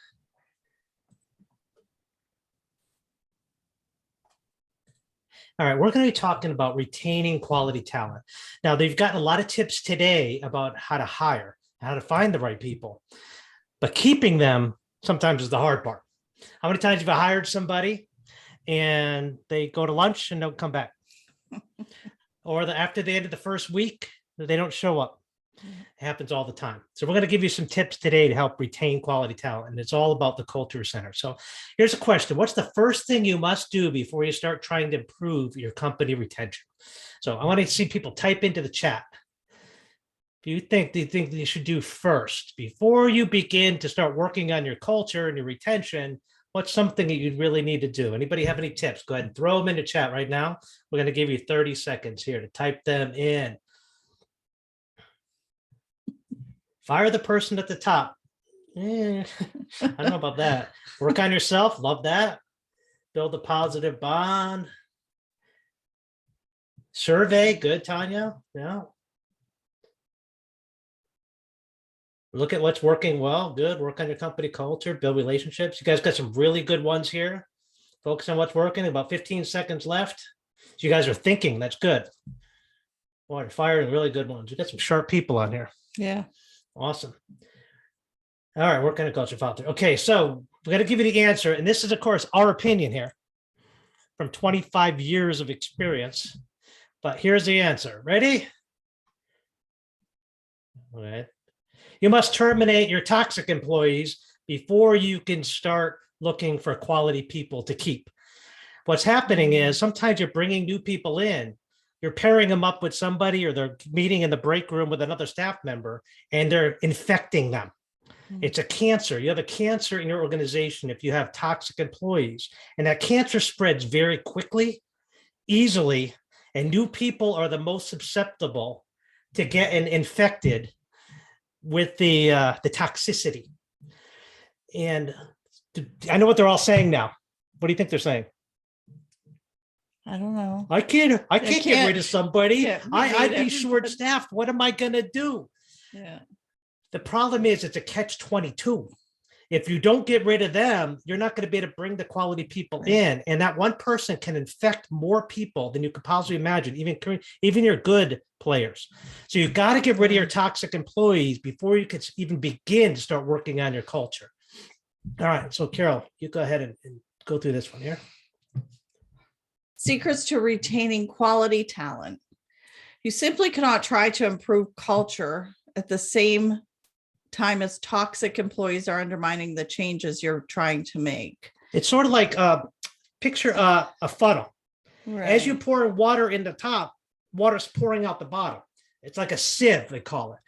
All right, we're going to be talking about retaining quality talent. Now, they've gotten a lot of tips today about how to hire, how to find the right people, but keeping them sometimes is the hard part. How many times have you hired somebody and they go to lunch and don't come back? Or after the end of the first week, they don't show up. It happens all the time. So we're going to give you some tips today to help retain quality talent. And it's all about the culture center. So here's a question. What's the first thing you must do before you start trying to improve your company retention? So I want to see people type into the chat. If you think you should do first, before you begin to start working on your culture and your retention, what's something that you really need to do? Anybody have any tips? Go ahead and throw them in the chat right now. We're going to give you 30 seconds here to type them in. Fire the person at the top. I don't know about that. Work on yourself. Love that. Build a positive bond. Survey. Good, Tanya. Yeah. Look at what's working well. Good. Work on your company culture. Build relationships. You guys got some really good ones here. Focus on what's working. About 15 seconds left. So you guys are thinking. That's good. Boy, you're firing really good ones. You got some sharp people on here. Yeah. Awesome. All right, work on a culture filter. Okay, so we're going to give you the answer. And this is, of course, our opinion here from 25 years of experience. But here's the answer. Ready? All right. You must terminate your toxic employees before you can start looking for quality people to keep. What's happening is sometimes you're bringing new people in. You're pairing them up with somebody, or they're meeting in the break room with another staff member, and they're infecting them. It's a cancer. You have a cancer in your organization if you have toxic employees, and that cancer spreads very quickly, easily, and new people are the most susceptible to getting infected with the toxicity. And I know what they're all saying now. What do you think they're saying? I don't know. I can't get rid of somebody. I'd be everybody. short-staffed. What am I going to do? Yeah. The problem is it's a catch-22. If you don't get rid of them, you're not going to be able to bring the quality people in. And that one person can infect more people than you could possibly imagine, even your good players. So you've got to get rid of your toxic employees before you can even begin to start working on your culture. All right. So Carol, you go ahead and go through this one here. Secrets to retaining quality talent. You simply cannot try to improve culture at the same time as toxic employees are undermining the changes you're trying to make. It's sort of like picture a funnel. Right. As you pour water in the top, water's pouring out the bottom. It's like a sieve, they call it.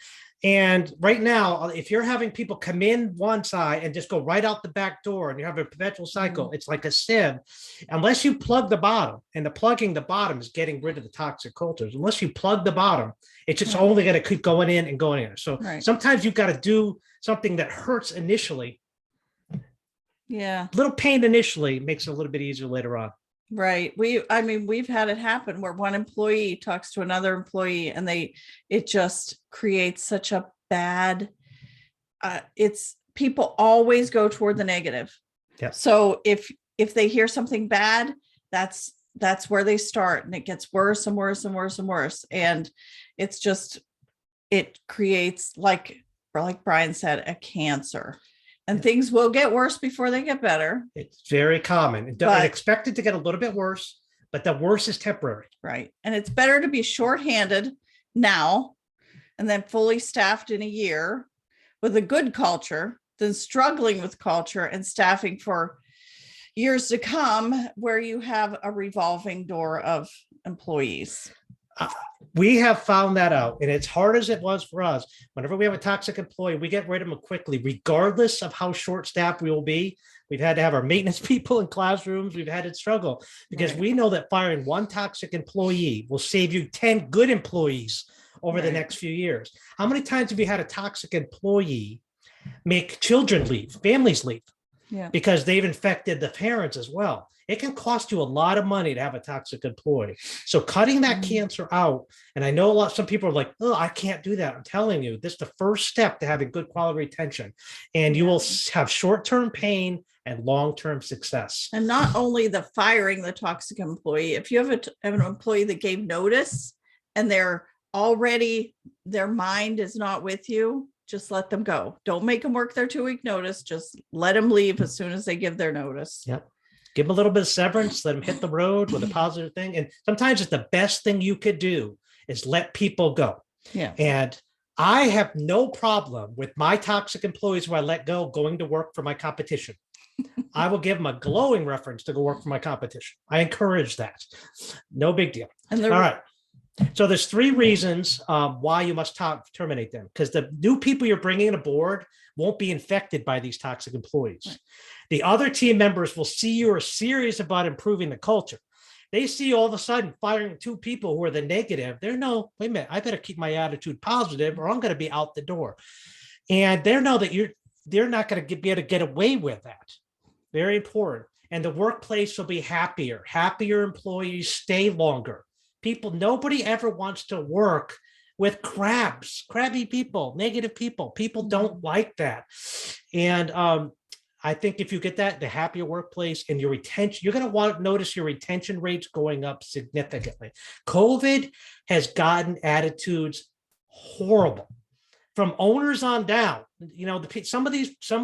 And right now, if you're having people come in one side and just go right out the back door, and you have a perpetual cycle, it's like a sieve. Unless you plug the bottom, and the plugging the bottom is getting rid of the toxic cultures. Unless you plug the bottom, it's just only going to keep going in and going in. So sometimes you've got to do something that hurts initially. Yeah. A little pain initially makes it a little bit easier later on. Right. We've had it happen where one employee talks to another employee, and it just creates such a bad, people always go toward the negative. Yeah. So if they hear something bad, that's where they start, and it gets worse and worse and worse and worse. And it creates, like Brian said, a cancer. And things will get worse before they get better. It's very common. And But- expect it to get a little bit worse, but the worst is temporary. Right. And it's better to be shorthanded now and then fully staffed in a year with a good culture than struggling with culture and staffing for years to come where you have a revolving door of employees. We have found that out, and it's hard as it was for us. Whenever we have a toxic employee, we get rid of them quickly, regardless of how short-staffed we will be. We've had to have our maintenance people in classrooms. We've had to struggle because Right. we know that firing one toxic employee will save you 10 good employees over the Right. next few years. How many times have you had a toxic employee make children leave, families leave? Yeah. Because they've infected the parents as well. It can cost you a lot of money to have a toxic employee. So cutting that Mhm. cancer out, and I know some people are like, oh, I can't do that. I'm telling you, this is the first step to having good quality retention. And you will have short-term pain and long-term success. And not only the firing the toxic employee, if you have an employee that gave notice and they're already, their mind is not with you, just let them go. Don't make them work their 2-week notice. Just let them leave as soon as they give their notice. Yep. Give them a little bit of severance, let them hit the road with a positive thing. And sometimes it's the best thing you could do is let people go. Yeah. And I have no problem with my toxic employees who I let go going to work for my competition. I will give them a glowing reference to go work for my competition. I encourage that. No big deal. And All right. So there's 3 reasons why you must terminate them, because the new people you're bringing aboard won't be infected by these toxic employees. Right. The other team members will see you are serious about improving the culture. They see all of a sudden firing 2 people who are the negative. They're no, wait a minute, I better keep my attitude positive or I'm going to be out the door. And they know that they're not going to be able to get away with that. Very important. And the workplace will be happier. Happier employees stay longer. Nobody ever wants to work with crabby people, negative people. People don't like that. And I think if you get that, the happier workplace and your retention, you're going to notice your retention rates going up significantly. COVID has gotten attitudes horrible from owners on down. You know, some of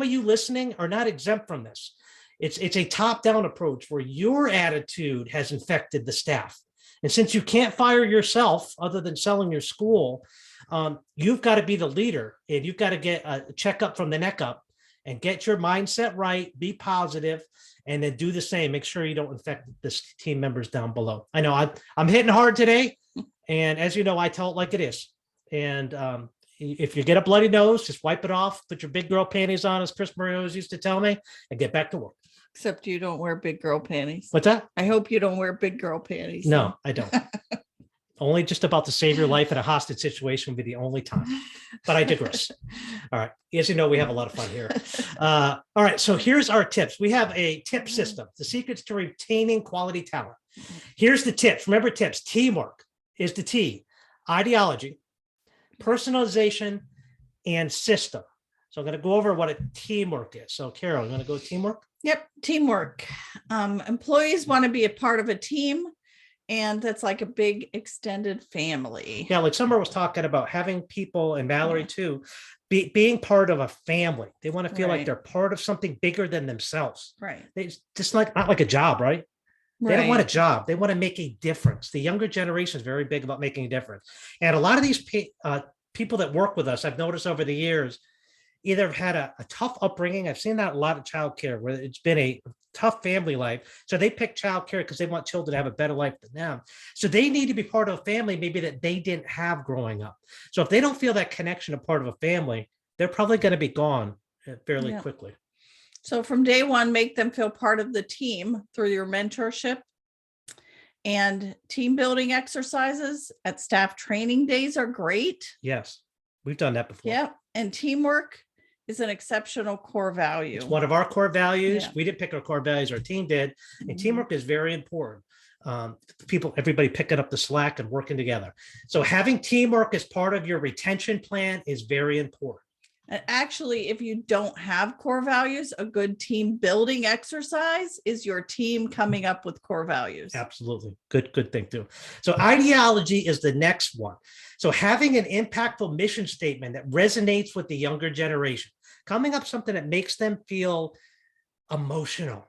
you listening are not exempt from this. It's a top-down approach where your attitude has infected the staff. And since you can't fire yourself other than selling your school, you've got to be the leader and you've got to get a checkup from the neck up and get your mindset right, be positive, and then do the same. Make sure you don't infect the team members down below. I know I'm hitting hard today. And as you know, I tell it like it is. And if you get a bloody nose, just wipe it off, put your big girl panties on, as Chris Murray always used to tell me, and get back to work. Except you don't wear big girl panties. What's that? I hope you don't wear big girl panties. No, I don't. Only just about to save your life in a hostage situation would be the only time. But I digress. All right. As you know, we have a lot of fun here. All right. So here's our tips. We have a tip system, the secrets to retaining quality talent. Here's the tips. Remember tips. Teamwork is the T. Ideology, personalization, and system. So I'm going to go over what a teamwork is. So Carol, you want to go teamwork? Yep. Teamwork. Employees want to be a part of a team. And that's like a big extended family. Yeah, like Summer was talking about having people, and Mallory too, being part of a family. They want to feel like Right. they're part of something bigger than themselves. Right. They just not like a job, right? They don't want a job. They want to make a difference. The younger generation is very big about making a difference. And a lot of these people that work with us, I've noticed over the years, either have had a tough upbringing. I've seen that a lot of childcare where it's been a tough family life. So they pick childcare because they want children to have a better life than them. So they need to be part of a family maybe that they didn't have growing up. So if they don't feel that connection of part of a family, they're probably going to be gone fairly quickly. So from day one, make them feel part of the team through your mentorship and team building exercises at staff training days are great. Yes, we've done that before. Yeah. And teamwork is an exceptional core value. It's one of our core values. Yeah. We didn't pick our core values, our team did. And teamwork is very important. Everybody picking up the slack and working together. So having teamwork as part of your retention plan is very important. And actually, if you don't have core values, a good team building exercise is your team coming up with core values. Absolutely. Good thing too. So ideology is the next one. So having an impactful mission statement that resonates with the younger generation. coming up something that makes them feel emotional,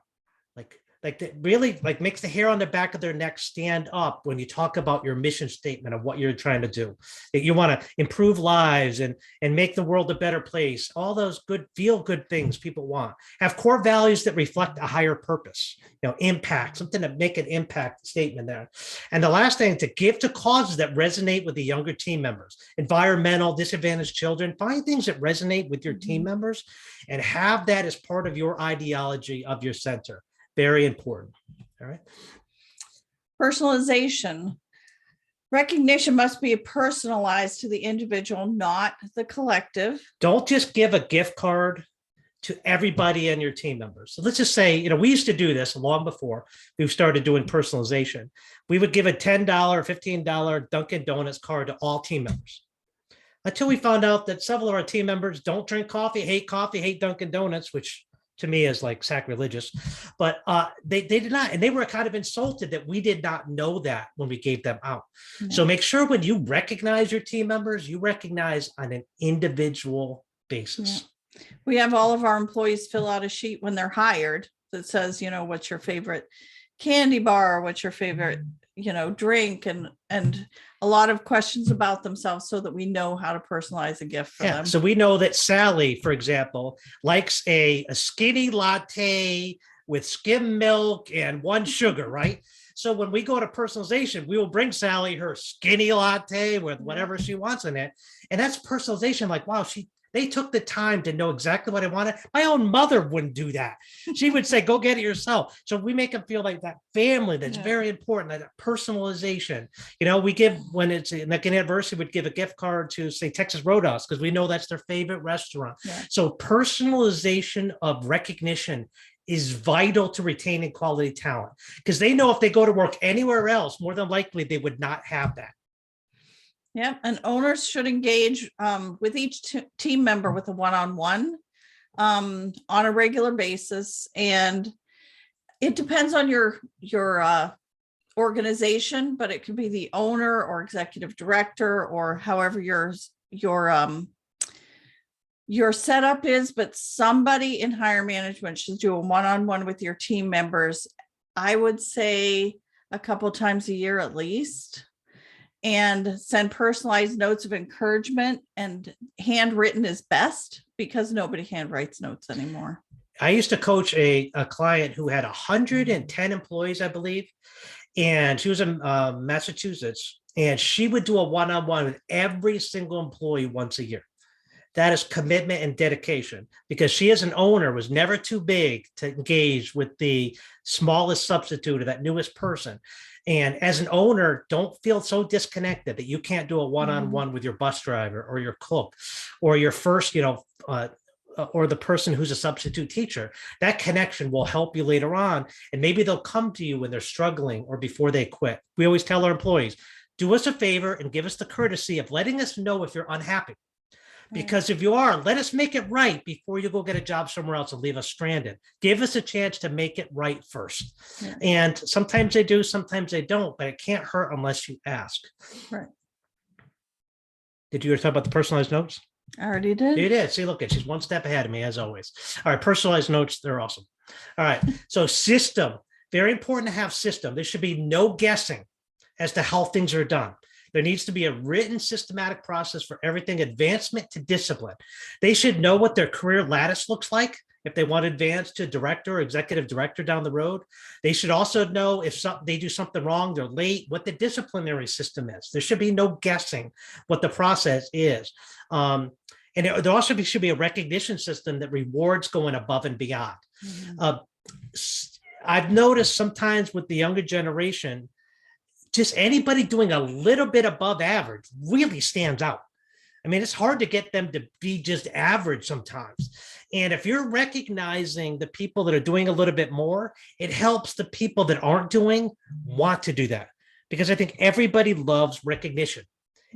that really like makes the hair on the back of their neck stand up when you talk about your mission statement of what you're trying to do. That you want to improve lives and make the world a better place. All those good feel good things people want. Have core values that reflect a higher purpose. Impact, something to make an impact statement there. And the last thing, to give to causes that resonate with the younger team members. Environmental, disadvantaged children. Find things that resonate with your team members and have that as part of your ideology of your center. Very important. All right. Personalization. Recognition must be personalized to the individual, not the collective. Don't just give a gift card to everybody and your team members. So let's just say, we used to do this long before we started doing personalization. We would give a $10, $15 Dunkin' Donuts card to all team members. Until we found out that several of our team members don't drink coffee, hate Dunkin' Donuts, which to me is like sacrilegious, but they did not, and they were kind of insulted that we did not know that when we gave them out. Yeah. So make sure when you recognize your team members, you recognize on an individual basis. Yeah. We have all of our employees fill out a sheet when they're hired that says, what's your favorite candy bar, what's your favorite, drink, and a lot of questions about themselves so that we know how to personalize a gift for them. So we know that Sally, for example, likes a skinny latte with skim milk and 1 sugar, right? So when we go to personalization, we will bring Sally her skinny latte with whatever she wants in it. And that's personalization. Like, wow, they took the time to know exactly what I wanted. My own mother wouldn't do that. She would say, go get it yourself. So we make them feel like that family. That's very important, that personalization. We give, when it's like an anniversary, we'd give a gift card to, say, Texas Roadhouse, because we know that's their favorite restaurant. Yeah. So personalization of recognition is vital to retaining quality talent, because they know if they go to work anywhere else, more than likely they would not have that. Yeah, and owners should engage with each team member with a one-on-one on a regular basis, and it depends on your organization, but it could be the owner or executive director or however your setup is. But somebody in higher management should do a one-on-one with your team members. I would say a couple times a year at least. And send personalized notes of encouragement, and handwritten is best because nobody handwrites notes anymore. I used to coach a client who had 110 employees, I believe. And she was in Massachusetts, and she would do a one-on-one with every single employee once a year. That is commitment and dedication, because she as an owner was never too big to engage with the smallest substitute or that newest person. And as an owner, don't feel so disconnected that you can't do a one-on-one with your bus driver or your cook or your first, or the person who's a substitute teacher. That connection will help you later on. And maybe they'll come to you when they're struggling or before they quit. We always tell our employees, do us a favor and give us the courtesy of letting us know if you're unhappy. Because if you are, let us make it right before you go get a job somewhere else and leave us stranded. Give us a chance to make it right first. Yeah. And sometimes they do, sometimes they don't, but it can't hurt unless you ask. Right. Did you talk about the personalized notes? I already did. You did. See, look, she's one step ahead of me as always. All right, personalized notes, they're awesome. All right, so system, very important to have system. There should be no guessing as to how things are done. There needs to be a written systematic process for everything, advancement to discipline. They should know what their career lattice looks like if they want to advance to director or executive director down the road. They should also know if they do something wrong, they're late, what the disciplinary system is. There should be no guessing what the process is. And there also should be a recognition system that rewards going above and beyond. Mm-hmm. I've noticed sometimes with the younger generation, just anybody doing a little bit above average really stands out. I mean, it's hard to get them to be just average sometimes. And if you're recognizing the people that are doing a little bit more, it helps the people that aren't doing want to do that. Because I think everybody loves recognition.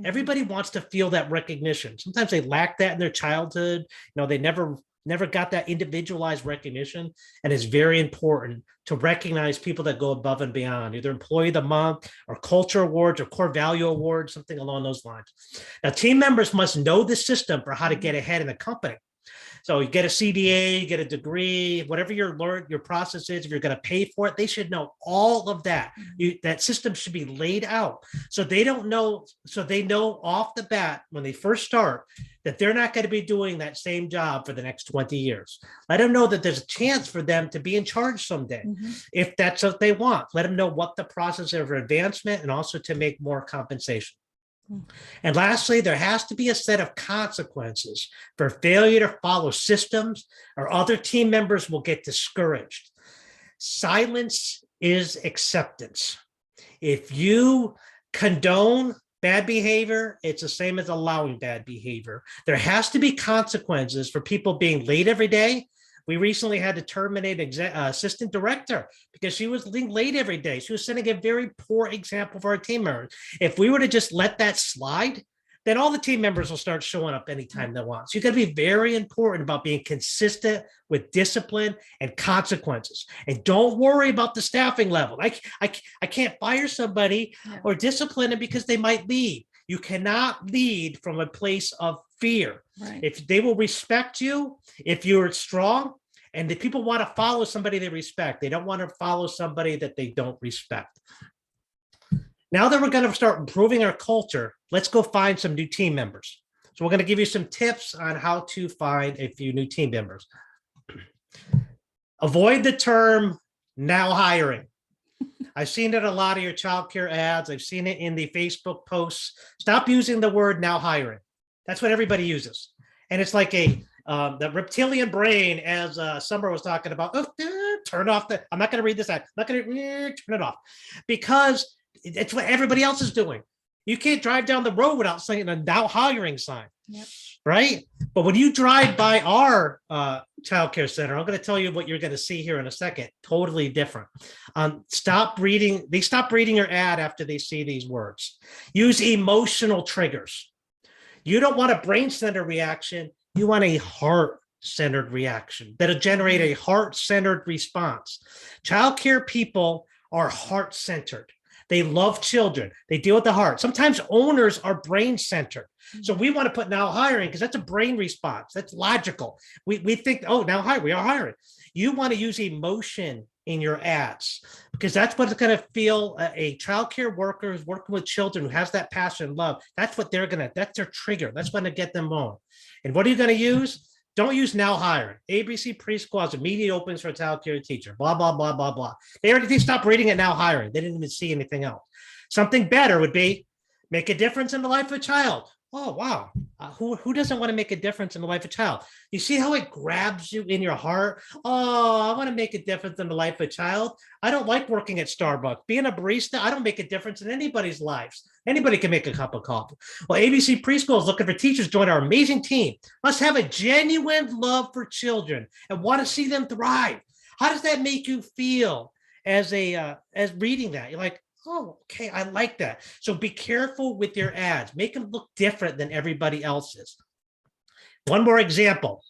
Everybody wants to feel that recognition. Sometimes they lack that in their childhood. They never got that individualized recognition. And it's very important to recognize people that go above and beyond, either Employee of the Month or culture awards or core value awards, something along those lines. Now, team members must know the system for how to get ahead in the company. So you get a CDA, you get a degree, whatever your process is. If you're going to pay for it, they should know all of that. That system should be laid out so they don't know. So they know off the bat when they first start that they're not going to be doing that same job for the next 20 years. Let them know that there's a chance for them to be in charge someday, if that's what they want. Let them know what the process of advancement and also to make more compensation. And lastly, there has to be a set of consequences for failure to follow systems, or other team members will get discouraged. Silence is acceptance. If you condone bad behavior, it's the same as allowing bad behavior. There has to be consequences for people being late every day. We recently had to terminate assistant director because she was late every day. She was setting a very poor example for our team members. If we were to just let that slide, then all the team members will start showing up anytime they want. So you got to be very important about being consistent with discipline and consequences. And don't worry about the staffing level. I can't fire somebody or discipline them because they might leave. You cannot lead from a place of fear. Right. If they will respect you, if you're strong, and the people want to follow somebody they respect, they don't want to follow somebody that they don't respect. Now that we're going to start improving our culture, let's go find some new team members. So we're going to give you some tips on how to find a few new team members. Avoid the term now hiring. I've seen it in a lot of your childcare ads. I've seen it in the Facebook posts. Stop using the word now hiring. That's what everybody uses. And it's like the reptilian brain, as Summer was talking about. Oh, turn off the, I'm not going to read this ad. I'm not going to turn it off, because it's what everybody else is doing. You can't drive down the road without seeing a now hiring sign. Yep. Right? But when you drive by our childcare center, I'm going to tell you what you're going to see here in a second. Totally different. Stop reading. They stop reading your ad after they see these words. Use emotional triggers. You don't want a brain-centered reaction. You want a heart-centered reaction that'll generate a heart-centered response. Childcare people are heart-centered. They love children. They deal with the heart. Sometimes owners are brain-centered. So we want to put now hiring because that's a brain response. That's logical. We think, oh, now hire, we are hiring. You want to use emotion in your ads because that's what it's going to feel. A childcare worker who's working with children who has that passion and love. That's what they're going to, that's their trigger. That's going to get them on. And what are you going to use? Don't use now hiring. ABC preschool has immediate openings for a childcare teacher, blah, blah, blah, blah, blah. They stopped reading it now hiring. They didn't even see anything else. Something better would be make a difference in the life of a child. Oh, wow. Who doesn't want to make a difference in the life of a child? You see how it grabs you in your heart? Oh, I want to make a difference in the life of a child. I don't like working at Starbucks. Being a barista, I don't make a difference in anybody's lives. Anybody can make a cup of coffee. Well, ABC Preschool is looking for teachers to join our amazing team. Must have a genuine love for children and want to see them thrive. How does that make you feel as reading that? You're like, oh, okay, I like that. So be careful with your ads. Make them look different than everybody else's. One more example.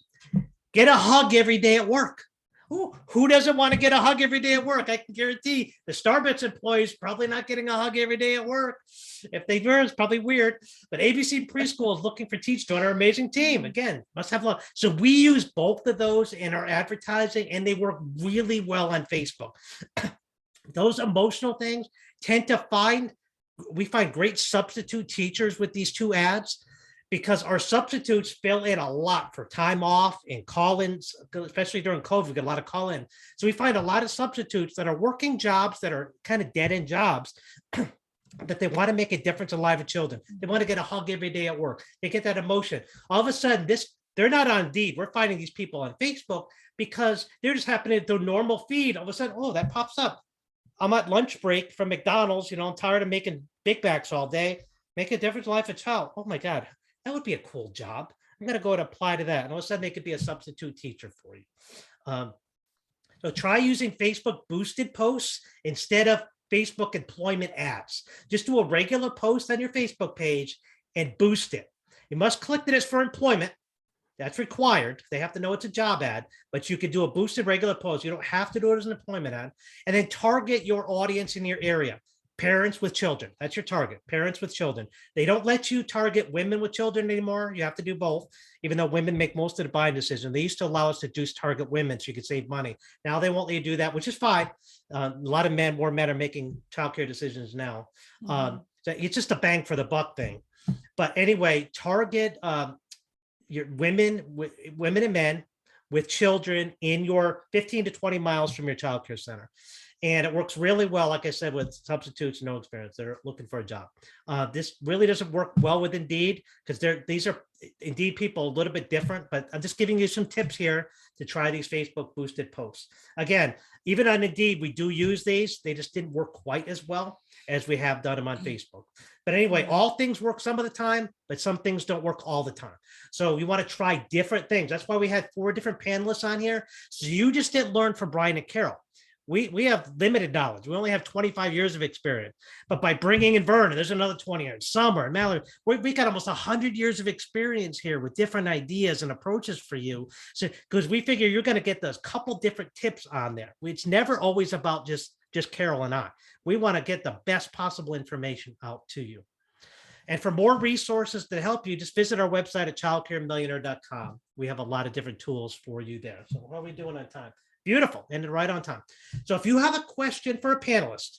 Get a hug every day at work. Ooh, who doesn't want to get a hug every day at work? I can guarantee the Starbucks employees probably not getting a hug every day at work. If they were, it's probably weird. But ABC Preschool is looking for teachers to join our amazing team. Again, must have love. So we use both of those in our advertising, and they work really well on Facebook. Those emotional things tend to we find great substitute teachers with these two ads because our substitutes fill in a lot for time off and call-ins, especially during COVID, we get a lot of call-in. So we find a lot of substitutes that are working jobs that are kind of dead-end jobs that they want to make a difference in the life of children. They want to get a hug every day at work. They get that emotion. All of a sudden, they're not on Indeed. We're finding these people on Facebook because they're just happening to normal feed. All of a sudden, oh, that pops up. I'm at lunch break from McDonald's. I'm tired of making Big Macs all day. Make a difference in the life of a child. Oh my God, that would be a cool job. I'm going to go and apply to that. And all of a sudden they could be a substitute teacher for you. So try using Facebook boosted posts instead of Facebook employment ads. Just do a regular post on your Facebook page and boost it. You must click that it's for employment. That's required. They have to know it's a job ad, but you could do a boosted regular post. You don't have to do it as an employment ad. And then target your audience in your area. parents with children. That's your target, parents with children. They don't let you target women with children anymore. You have to do both, even though women make most of the buying decision. They used to allow us to just target women so you could save money. Now they won't let you do that, which is fine. A lot of more men are making childcare decisions now. So it's just a bang for the buck thing. But anyway, target your women and men with children in your 15 to 20 miles from your childcare center. And it works really well, like I said, with substitutes, no experience. They're looking for a job. This really doesn't work well with Indeed because these are Indeed people a little bit different, but I'm just giving you some tips here to try these Facebook boosted posts. Again, even on Indeed, we do use these. They just didn't work quite as well as we have done them on Facebook. But anyway, all things work some of the time, but some things don't work all the time. So you want to try different things. That's why we had 4 different panelists on here. So you just didn't learn from Brian and Carol. We have limited knowledge. We only have 25 years of experience, but by bringing in Vernon, there's another 20 years, Summer, Mallory, we got almost 100 years of experience here with different ideas and approaches for you. So, because we figure you're going to get those couple different tips on there. It's never always about just Carol and I. We want to get the best possible information out to you. And for more resources to help you, just visit our website at childcaremillionaire.com. We have a lot of different tools for you there. So what are we doing on time? Beautiful, ended right on time. So if you have a question for a panelist,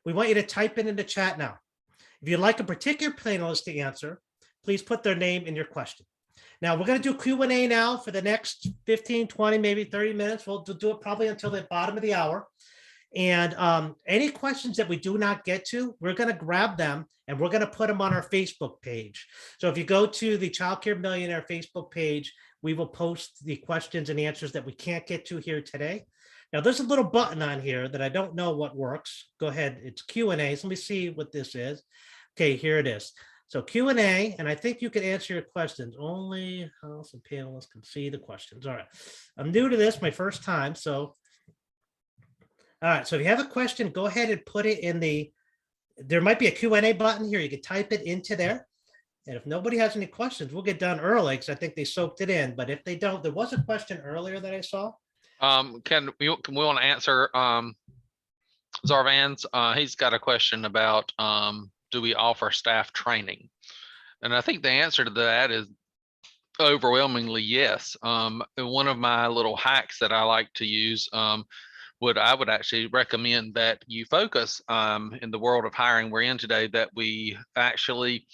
we want you to type it in the chat now. If you'd like a particular panelist to answer, please put their name in your question. Now we're going to do Q&A now for the next 15, 20, maybe 30 minutes. We'll do it probably until the bottom of the hour. And any questions that we do not get to, we're going to grab them and we're going to put them on our Facebook page. So if you go to the Child Care Millionaire Facebook page, we will post the questions and answers that we can't get to here today. Now there's a little button on here that I don't know what works. Go ahead, it's Q&A. So let me see what this is. Okay, here it is. So Q&A, and I think you can answer your questions. Only some panelists can see the questions. All right, I'm new to this, my first time. So, all right, so if you have a question, go ahead and put it in there might be a Q&A button here. You can type it into there. And if nobody has any questions, we'll get done early because I think they soaked it in. But if they don't, there was a question earlier that I saw. Can we want to answer Zarvan's? He's got a question about do we offer staff training? And I think the answer to that is overwhelmingly yes. One of my little hacks that I like to use I would actually recommend that you focus in the world of hiring we're in today, that we actually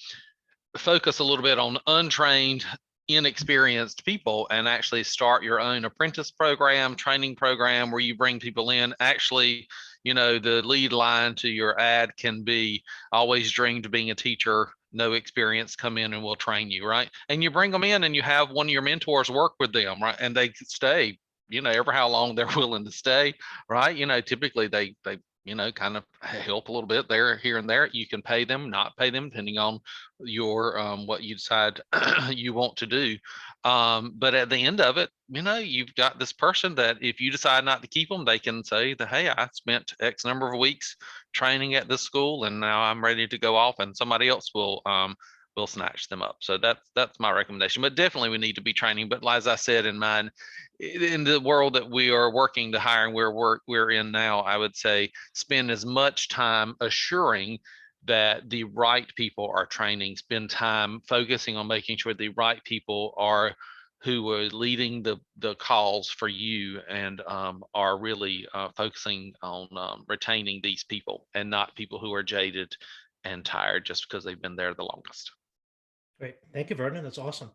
focus a little bit on untrained, inexperienced people and actually start your own apprentice program, training program where you bring people in. Actually, you know, the lead line to your ad can be always dreamed of being a teacher, no experience, come in and we'll train you, right? And you bring them in and you have one of your mentors work with them, right? And they stay, you know, ever how long they're willing to stay, right? You know, typically they you know, kind of help a little bit there, here and there. You can pay them, not pay them, depending on your what you decide you want to do. But at the end of it, you know, you've got this person that if you decide not to keep them, they can say that, hey, I spent X number of weeks training at this school and now I'm ready to go off, and somebody else will snatch them up. So that's my recommendation. But definitely we need to be training. But as I said, in the world that we are working to hire and we're in now, I would say spend as much time assuring that the right people are training, spend time focusing on making sure the right people are who are leading the calls for you and are really focusing on retaining these people and not people who are jaded and tired just because they've been there the longest. Great. Thank you, Vernon. That's awesome.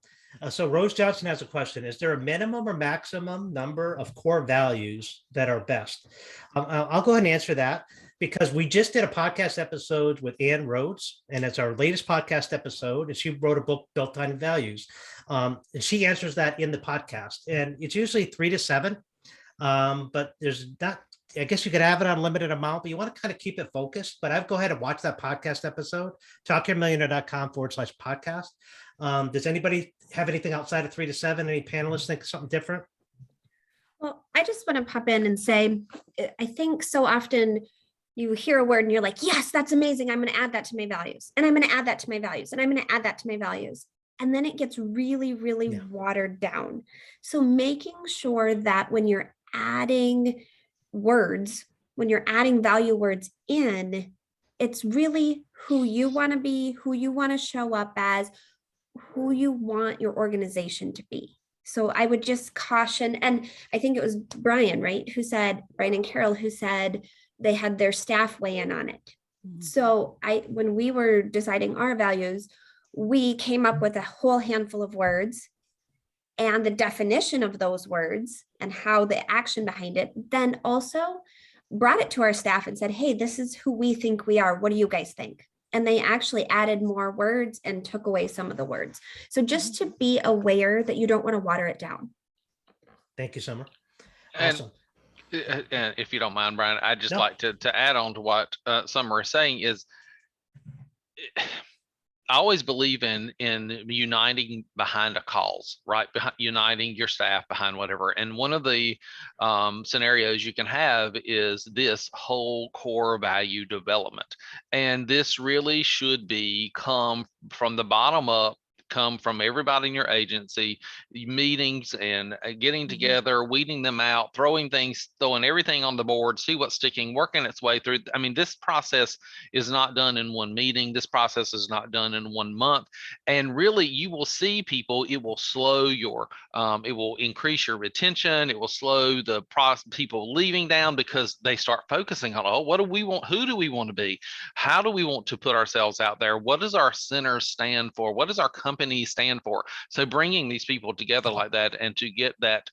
So Rose Johnson has a question. Is there a minimum or maximum number of core values that are best? I'll go ahead and answer that because we just did a podcast episode with Ann Rhodes, and it's our latest podcast episode. And she wrote a book, Built on Values. And she answers that in the podcast. And it's usually 3 to 7. But there's not, I guess you could have an unlimited amount, but you want to kind of keep it focused. But I'd go ahead and watch that podcast episode, childcaremillionaire.com/podcast. Does anybody have anything outside of 3 to 7? Any panelists think something different? Well, I just want to pop in and say, I think so often you hear a word and you're like, yes, that's amazing. I'm going to add that to my values. And I'm going to add that to my values. And I'm going to add that to my values. And then it gets really, really watered down. So making sure that when you're adding words, when you're adding value words in, it's really who you want to be, who you want to show up as, who you want your organization to be. So I would just caution, and I think it was Brian, right, Brian and Carol, who said they had their staff weigh in on it. So when we were deciding our values, we came up with a whole handful of words and the definition of those words and how the action behind it, then also brought it to our staff and said, hey, this is who we think we are. What do you guys think? And they actually added more words and took away some of the words. So just to be aware that you don't want to water it down. Thank you, Summer. And Awesome. and if you don't mind, Brian, I'd just No. like to add on to what Summer is saying is, I always believe in uniting behind a cause, right? Uniting your staff behind whatever. And one of the scenarios you can have is this whole core value development. And this really should come from the bottom up, come from everybody in your agency, meetings and getting together, weeding them out, throwing everything on the board, see what's sticking, working its way through. I mean, this process is not done in one meeting. This process is not done in 1 month. And really, you will see people, it will slow it will increase your retention. It will slow the people leaving down because they start focusing on, oh, what do we want? Who do we want to be? How do we want to put ourselves out there? What does our center stand for? What does our company stand for? So bringing these people together like that and to get that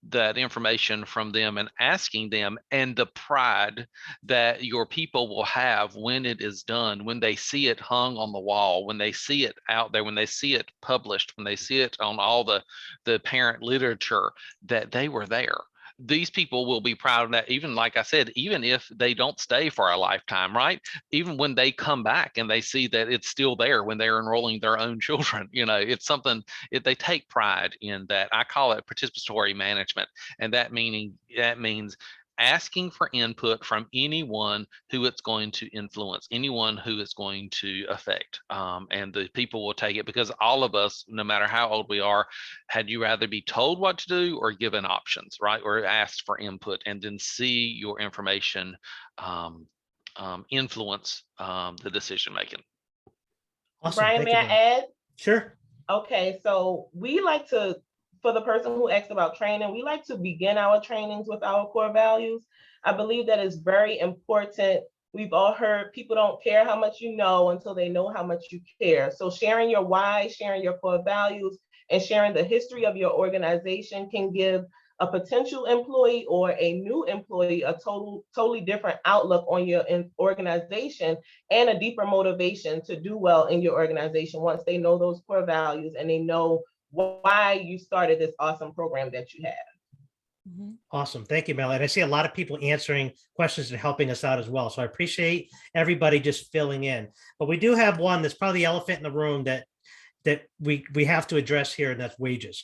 that information from them and asking them, and the pride that your people will have when it is done, when they see it hung on the wall, when they see it out there, when they see it published, when they see it on all the parent literature, that they were there. These people will be proud of that. Even like I said, even if they don't stay for a lifetime, right? Even when they come back and they see that it's still there when they're enrolling their own children, it's something they take pride in that. I call it participatory management. And that means asking for input from anyone who it's going to influence, anyone who it's going to affect. And the people will take it, because all of us, no matter how old we are, had you rather be told what to do or given options, right? Or asked for input and then see your information influence the decision making. Awesome. Brian, Thank may you, I Brian. add? Sure. Okay, so we like to, for the person who asked about training, we like to begin our trainings with our core values. I believe that is very important. We've all heard people don't care how much you know until they know how much you care. So sharing your why, sharing your core values, and sharing the history of your organization can give a potential employee or a new employee a totally different outlook on your organization and a deeper motivation to do well in your organization once they know those core values and they know why you started this awesome program that you have. Awesome. Thank you, Melanie. I see a lot of people answering questions and helping us out as well. So I appreciate everybody just filling in. But we do have one that's probably the elephant in the room that we have to address here, and that's wages.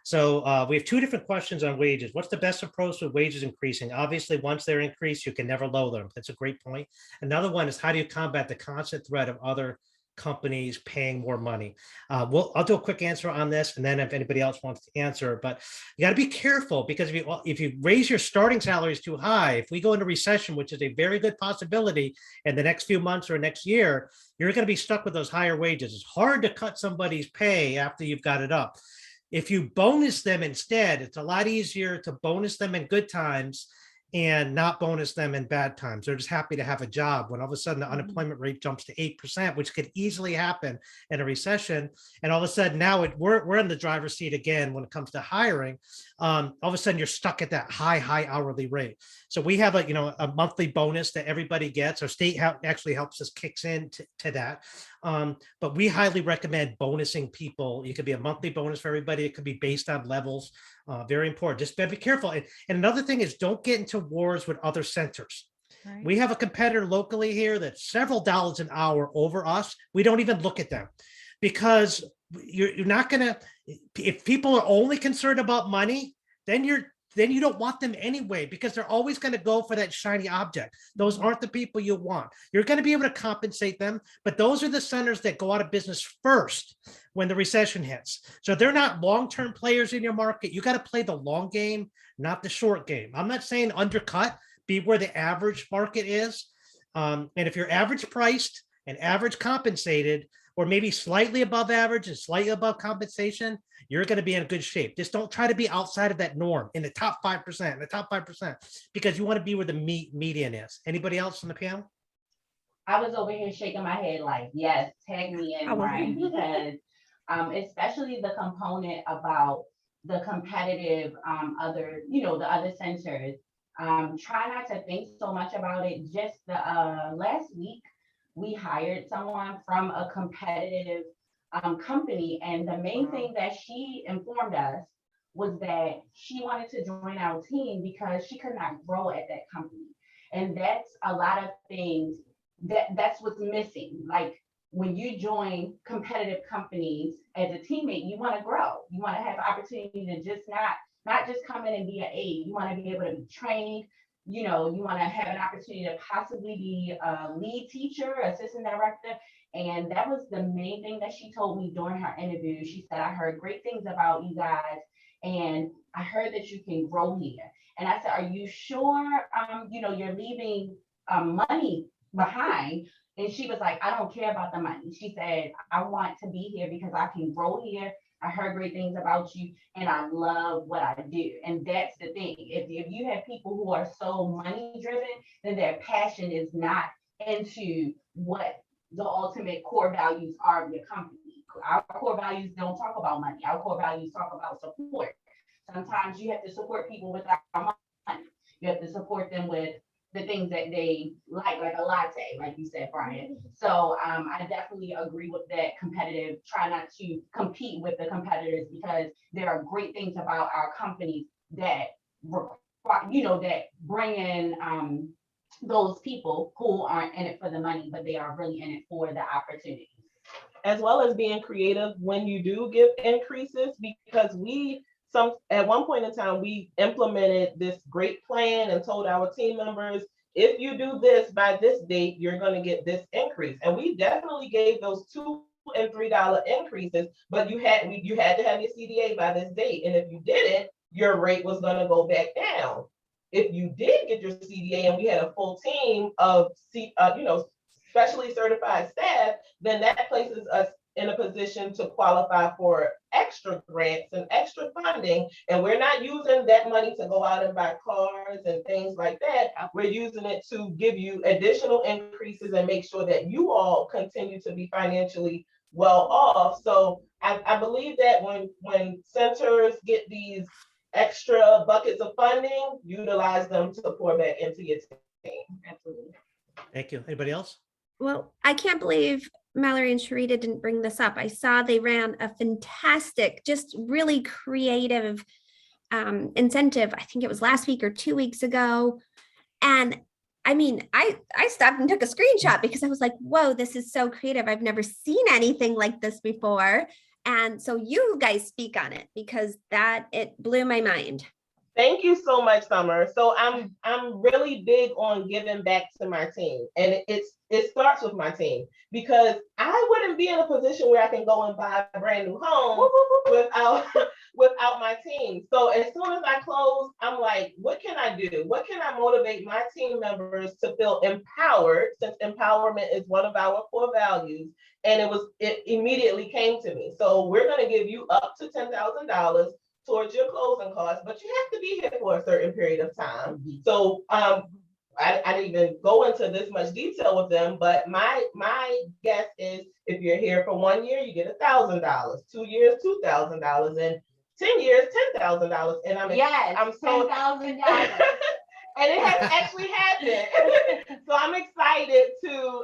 So we have two different questions on wages. What's the best approach with wages increasing? Obviously, once they're increased, you can never lower them. That's a great point. Another one is, how do you combat the constant threat of other companies paying more money? I'll do a quick answer on this, and then if anybody else wants to answer. But you got to be careful, because if you raise your starting salaries too high, if we go into recession, which is a very good possibility in the next few months or next year, you're going to be stuck with those higher wages. It's hard to cut somebody's pay after you've got it up. If you bonus them instead, it's a lot easier to bonus them in good times and not bonus them in bad times. They're just happy to have a job. When all of a sudden the unemployment rate jumps to 8%, which could easily happen in a recession, and all of a sudden now we're in the driver's seat again when it comes to hiring. All of a sudden you're stuck at that high hourly rate. So we have a monthly bonus that everybody gets. Our state actually helps us, kicks in to that. But we highly recommend bonusing people. It could be a monthly bonus for everybody. It could be based on levels. Very important. Just be careful. And another thing is, don't get into wars with other centers. Right. We have a competitor locally here that's several dollars an hour over us. We don't even look at them, because you're not going to, if people are only concerned about money, then you don't want them anyway, because they're always going to go for that shiny object. Those aren't the people you want. You're going to be able to compensate them, but those are the centers that go out of business first when the recession hits. So they're not long-term players in your market. You got to play the long game, not the short game. I'm not saying undercut, be where the average market is. And if you're average priced and average compensated, or maybe slightly above average and slightly above compensation, you're going to be in good shape. Just don't try to be outside of that norm in the top 5%, because you want to be where the median is. Anybody else on the panel? I was over here shaking my head like, yes, tag me in, Brian, because especially the component about the competitive other, the other centers. Try not to think so much about it. Just the last week, we hired someone from a competitive company, and the main thing that she informed us was that she wanted to join our team because she could not grow at that company. And that's a lot of things that's what's missing. Like when you join competitive companies as a teammate, you want to grow. You want to have opportunity to just not just come in and be an aide. You want to be able to be trained. You want to have an opportunity to possibly be a lead teacher, assistant director. And that was the main thing that she told me during her interview. She said, I heard great things about you guys, and I heard that you can grow here. And I said, are you sure, you're leaving money behind? And she was like, I don't care about the money. She said, I want to be here because I can grow here. I heard great things about you, and I love what I do. And that's the thing. If you have people who are so money driven, then their passion is not into what the ultimate core values are of your company. Our core values don't talk about money. Our core values talk about support. Sometimes you have to support people without money. You have to support them with the things that they like a latte, like you said, Brian. So I definitely agree with that competitive, try not to compete with the competitors, because there are great things about our companies that require, that bring in those people who aren't in it for the money, but they are really in it for the opportunities. As well as being creative when you do give increases, because at one point in time, we implemented this great plan and told our team members, if you do this by this date, you're going to get this increase. And we definitely gave those $2 and $3 increases, but you had to have your CDA by this date. And if you didn't, your rate was going to go back down. If you did get your CDA and we had a full team of specially certified staff, then that places us in a position to qualify for extra grants and extra funding. And we're not using that money to go out and buy cars and things like that. We're using it to give you additional increases and make sure that you all continue to be financially well off. So I believe that when centers get these extra buckets of funding, utilize them to pour back into your team. Absolutely. Thank you. Anybody else? Well, I can't believe Mallory and Sharita didn't bring this up. I saw they ran a fantastic, just really creative incentive. I think it was last week or 2 weeks ago. And I mean, I stopped and took a screenshot because I was like, whoa, this is so creative. I've never seen anything like this before. And so you guys speak on it, because it blew my mind. Thank you so much, Summer. So I'm really big on giving back to my team, and it starts with my team, because I wouldn't be in a position where I can go and buy a brand new home without my team. So as soon as I close, I'm like, what can I do? What can I motivate my team members to feel empowered, since empowerment is one of our core values? And it immediately came to me. So we're going to give you up to $10,000 towards your closing costs, but you have to be here for a certain period of time. So I didn't even go into this much detail with them, but my guess is if you're here for 1 year, you get $1,000, 2 years, $2,000, and 10 years, $10,000. And I'm so $10,000. and it has actually happened. So I'm excited to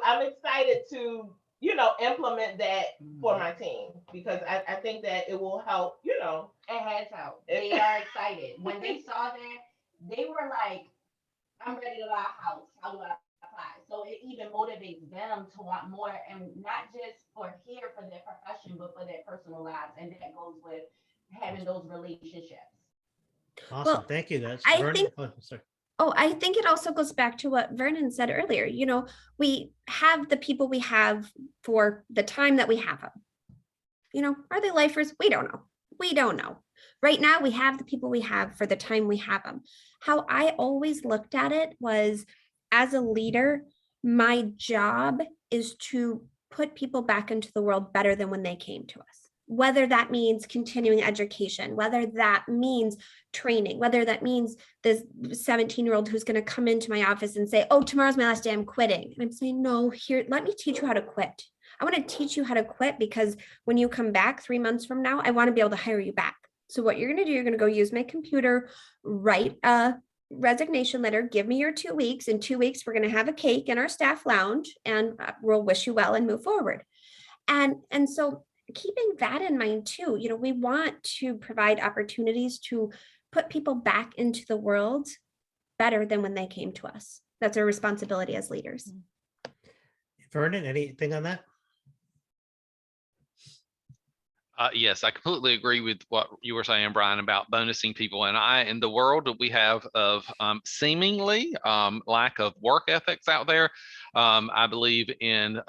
implement that for my team, because I think that it will help, It has helped. They are excited. When they saw that, they were like, I'm ready to buy a house. How do I apply? So it even motivates them to want more, and not just for their profession, but for their personal lives. And that goes with having those relationships. Awesome. Well, Thank you. That's I Vernon. think- Sorry. Oh, I think it also goes back to what Vernon said earlier. We have the people we have for the time that we have them. Are they lifers? We don't know. Right now, we have the people we have for the time we have them. How I always looked at it was, as a leader, My job is to put people back into the world better than when they came to us. Whether that means continuing education, whether that means training, whether that means this 17-year-old who's going to come into my office and say, oh, tomorrow's my last day, I'm quitting. And I'm saying, no, here, let me teach you how to quit. I want to teach you how to quit because when you come back 3 months from now, I want to be able to hire you back. So what you're going to do, you're going to go use my computer, write a resignation letter, give me your 2 weeks. In 2 weeks, we're going to have a cake in our staff lounge and we'll wish you well and move forward. And so keeping that in mind too, we want to provide opportunities to put people back into the world better than when they came to us. That's our responsibility as leaders. Vernon, anything on that? Yes, I completely agree with what you were saying, Brian, about bonusing people. And in the world that we have of seemingly lack of work ethics out there, I believe in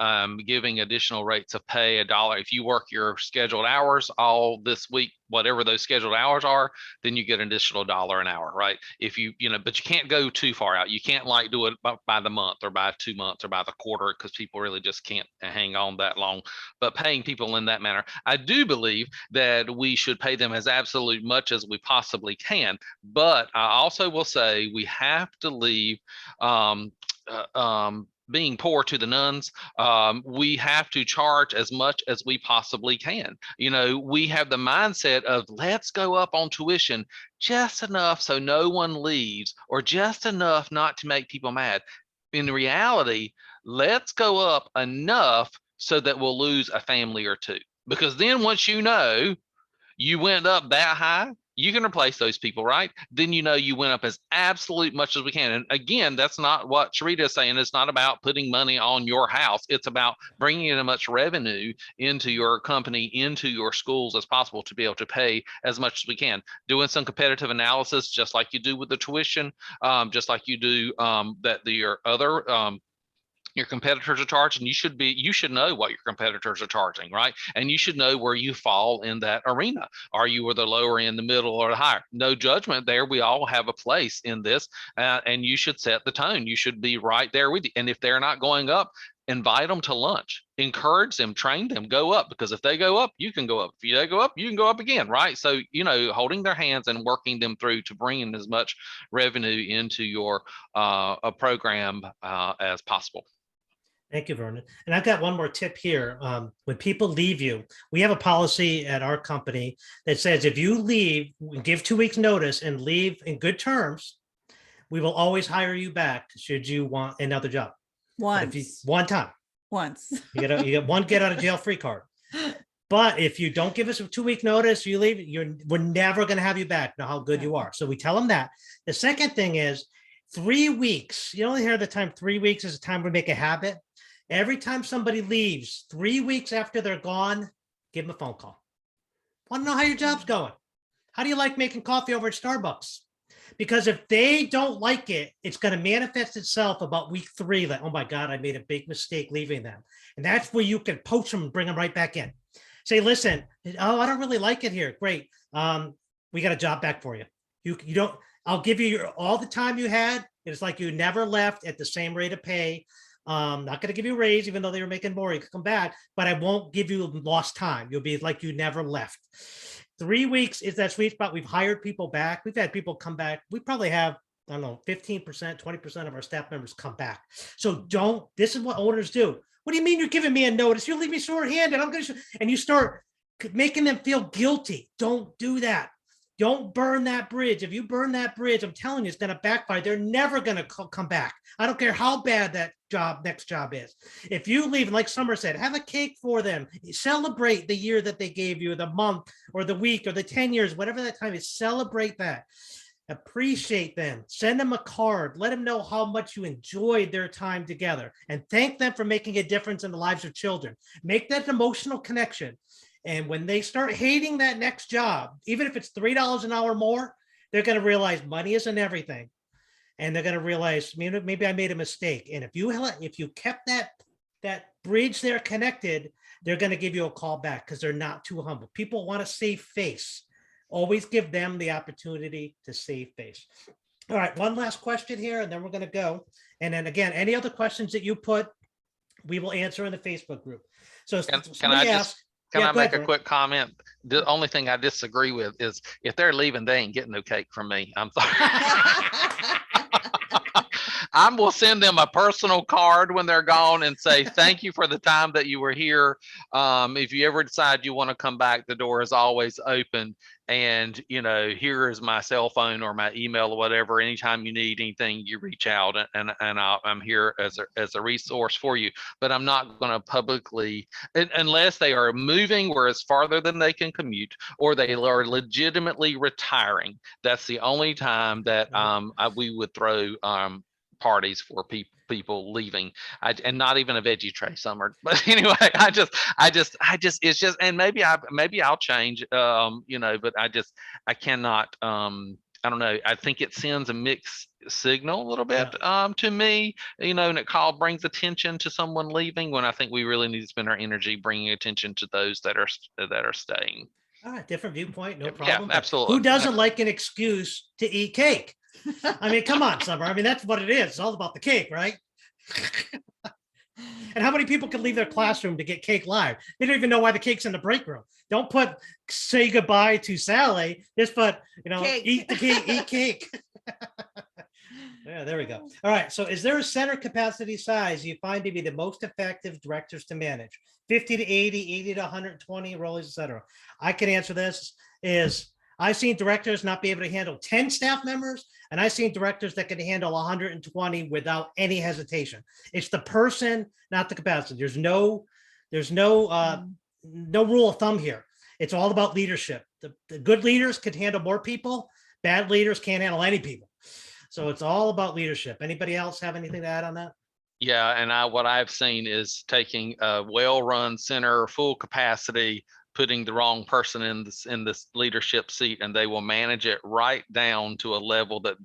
giving additional rates of pay, $1. If you work your scheduled hours all this week, whatever those scheduled hours are, then you get an additional $1 an hour, right? If but you can't go too far out. You can't like do it by the month or by 2 months or by the quarter because people really just can't hang on that long. But paying people in that manner, I do believe that we should pay them as absolute much as we possibly can. But I also will say we have to leave being poor to the nuns. We have to charge as much as we possibly can. We have the mindset of let's go up on tuition just enough so no one leaves or just enough not to make people mad. In reality, let's go up enough so that we'll lose a family or two. Because then once you went up that high, you can replace those people, right? Then you went up as absolute much as we can. And again, that's not what Sharita is saying. It's not about putting money on your house. It's about bringing in as much revenue into your company, into your schools as possible to be able to pay as much as we can. Doing some competitive analysis, just like you do with the tuition, just like you do your other your competitors are charging. You should know what your competitors are charging, right? And you should know where you fall in that arena. Are you at the lower end, the middle, or the higher? No judgment there. We all have a place in this, and you should set the tone. You should be right there with you. And if they're not going up, invite them to lunch, encourage them, train them, go up, because if they go up, you can go up. If they go up, you can go up again, right? So, holding their hands and working them through to bring in as much revenue into your program as possible. Thank you, Vernon. And I've got one more tip here. When people leave you, we have a policy at our company that says if you leave, give 2 weeks notice and leave in good terms, we will always hire you back should you want another job. One time. Once. You get one get out of jail free card. But if you don't give us a 2 week notice, you leave, we're never going to have you back. Know how good you are. So we tell them that. The second thing is 3 weeks. You only hear the time 3 weeks is the time we make a habit. Every time somebody leaves, 3 weeks after they're gone, give them a phone call. Want to know how your job's going? How do you like making coffee over at Starbucks? Because if they don't like it, it's going to manifest itself about week 3. Like, oh my God, I made a big mistake leaving them. And that's where you can poach them and bring them right back in. Say, listen, oh, I don't really like it here. Great. We got a job back for you. You don't, I'll give you all the time you had. It's like you never left at the same rate of pay. Not going to give you a raise, even though they were making more, you could come back, but I won't give you lost time. You'll be like you never left. 3 weeks is that sweet spot. We've hired people back. We've had people come back. We probably have, I don't know, 15%, 20% of our staff members come back. So this is what owners do. What do you mean you're giving me a notice? You leave me short-handed. And you start making them feel guilty. Don't do that. Don't burn that bridge. If you burn that bridge, I'm telling you, it's going to backfire. They're never going to come back. I don't care how bad that next job is. If you leave, like Summer said, have a cake for them. Celebrate the year that they gave you, the month or the week or the 10 years, whatever that time is. Celebrate that. Appreciate them. Send them a card. Let them know how much you enjoyed their time together. And thank them for making a difference in the lives of children. Make that emotional connection. And when they start hating that next job, even if it's $3 an hour more, they're going to realize money isn't everything. And they're going to realize, maybe I made a mistake. And if you kept that bridge there connected, they're going to give you a call back because they're not too humble. People want to save face. Always give them the opportunity to save face. All right, one last question here, and then we're going to go. And then again, any other questions that you put, we will answer in the Facebook group. So Can somebody I asked, just, can yeah, I go ahead, make a Brian. quick comment? The only thing I disagree with is if they're leaving, they ain't getting no cake from me. I'm sorry. I will send them a personal card when they're gone and say, thank you for the time that you were here. If you ever decide you want to come back, the door is always open. And, you know, here is my cell phone or my email or whatever. Anytime you need anything, you reach out and I'm here as a resource for you. But I'm not going to publicly, unless they are moving where it's farther than they can commute, or they are legitimately retiring. That's the only time that we would throw parties for people leaving. And not even a veggie tray summer. But anyway, I just, it's just, and maybe I'll change, you know, but I cannot, I don't know. I think it sends a mixed signal a little bit to me, you know, and it brings attention to someone leaving when I think we really need to spend our energy bringing attention to those that are staying. All right, different viewpoint, no Yeah, problem. But absolutely. who doesn't like an excuse to eat cake? I mean, come on, Summer. I mean, that's what it is. It's all about the cake, right? And how many people can leave their classroom to get cake live? They don't even know why the cake's in the break room. Don't put say goodbye to Sally. Just put, you know, Cake. Eat the cake, eat cake. Yeah, there we go. All right. So is there a center capacity size you find to be the most effective directors to manage? 50 to 80, 80 to 120 roles, etc. I can answer this is I've seen directors not be able to handle 10 staff members, and I've seen directors that can handle 120 without any hesitation. It's the person, not the capacity. There's no rule of thumb here. It's all about leadership. The good leaders could handle more people. Bad leaders can't handle any people. So it's all about leadership. Anybody else have anything to add on that? Yeah, and what I've seen is taking a well-run center, full capacity, putting the wrong person in this leadership seat, and they will manage it right down to a level that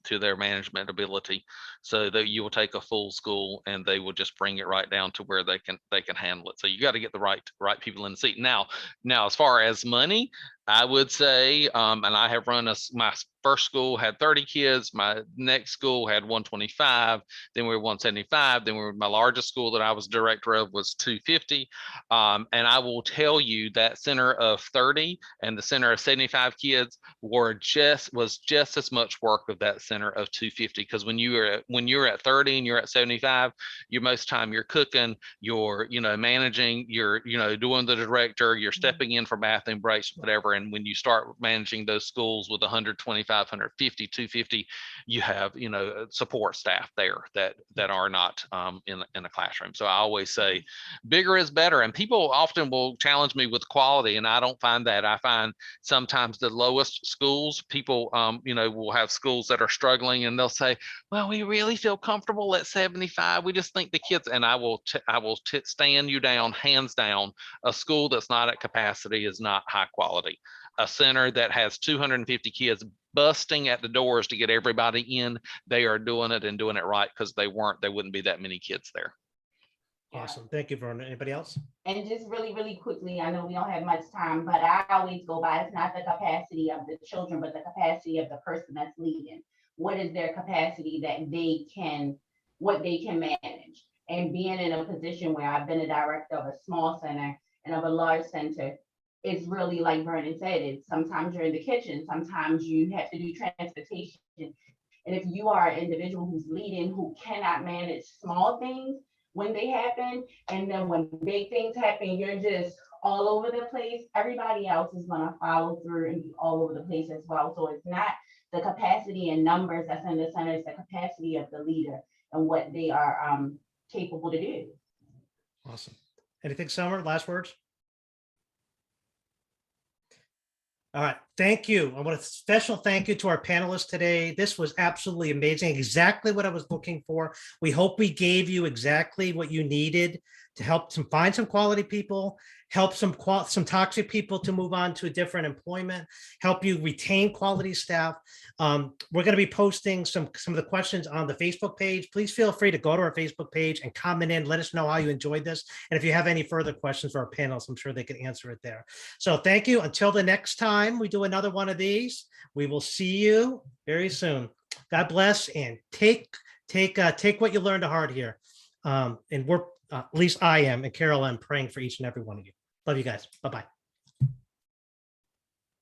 to their management ability, so that you will take a full school and they will just bring it right down to where they can handle it. So you got to get the right people in the seat. Now, as far as money, I would say, and I have run my first school had 30 kids. My next school had 125. Then we were 175. Then my largest school that I was director of was 250. And I will tell you that center of 30 and the center of 75 kids was just as much work of that center of 250. Because when you're at 30 and you're at 75, most time you're cooking, you're managing, you're doing the director, you're stepping in for bathroom breaks, whatever. And when you start managing those schools with 125, 150, 250, you have support staff there that are not in a classroom. So I always say bigger is better. And people often will challenge me with quality, and I don't find that. I find sometimes the lowest schools, people will have schools that are struggling, and they'll say, well, we really feel comfortable at 75. We just think the kids, and I will stand you down, hands down, a school that's not at capacity is not high quality. A center that has 250 kids busting at the doors to get everybody in, they are doing it and doing it right, because there wouldn't be that many kids there. Awesome. Thank you, Vernon. Anybody else? And just really, really quickly, I know we don't have much time, but I always go by, it's not the capacity of the children, but the capacity of the person that's leading. What is their capacity what they can manage? And being in a position where I've been a director of a small center and of a large center, it's really like Vernon said, it's sometimes you're in the kitchen, sometimes you have to do transportation. And if you are an individual who's leading, who cannot manage small things when they happen, and then when big things happen, you're just all over the place, everybody else is going to follow through and be all over the place as well. So it's not the capacity and numbers that's in the center, it's the capacity of the leader and what they are capable to do. Awesome. Anything, Summer? Last words? All right. Thank you. I want a special thank you to our panelists today. This was absolutely amazing. Exactly what I was looking for. We hope we gave you exactly what you needed to help find some quality people, help some toxic people to move on to a different employment, help you retain quality staff. We're going to be posting some of the questions on the Facebook page. Please feel free to go to our Facebook page and comment in. Let us know how you enjoyed this. And if you have any further questions for our panelists, I'm sure they can answer it there. So thank you. Until the next time we do another one of these, we will see you very soon. God bless, and take what you learned to heart here. And we're at least I am, and Carol, I'm praying for each and every one of you. Love you guys. Bye-bye.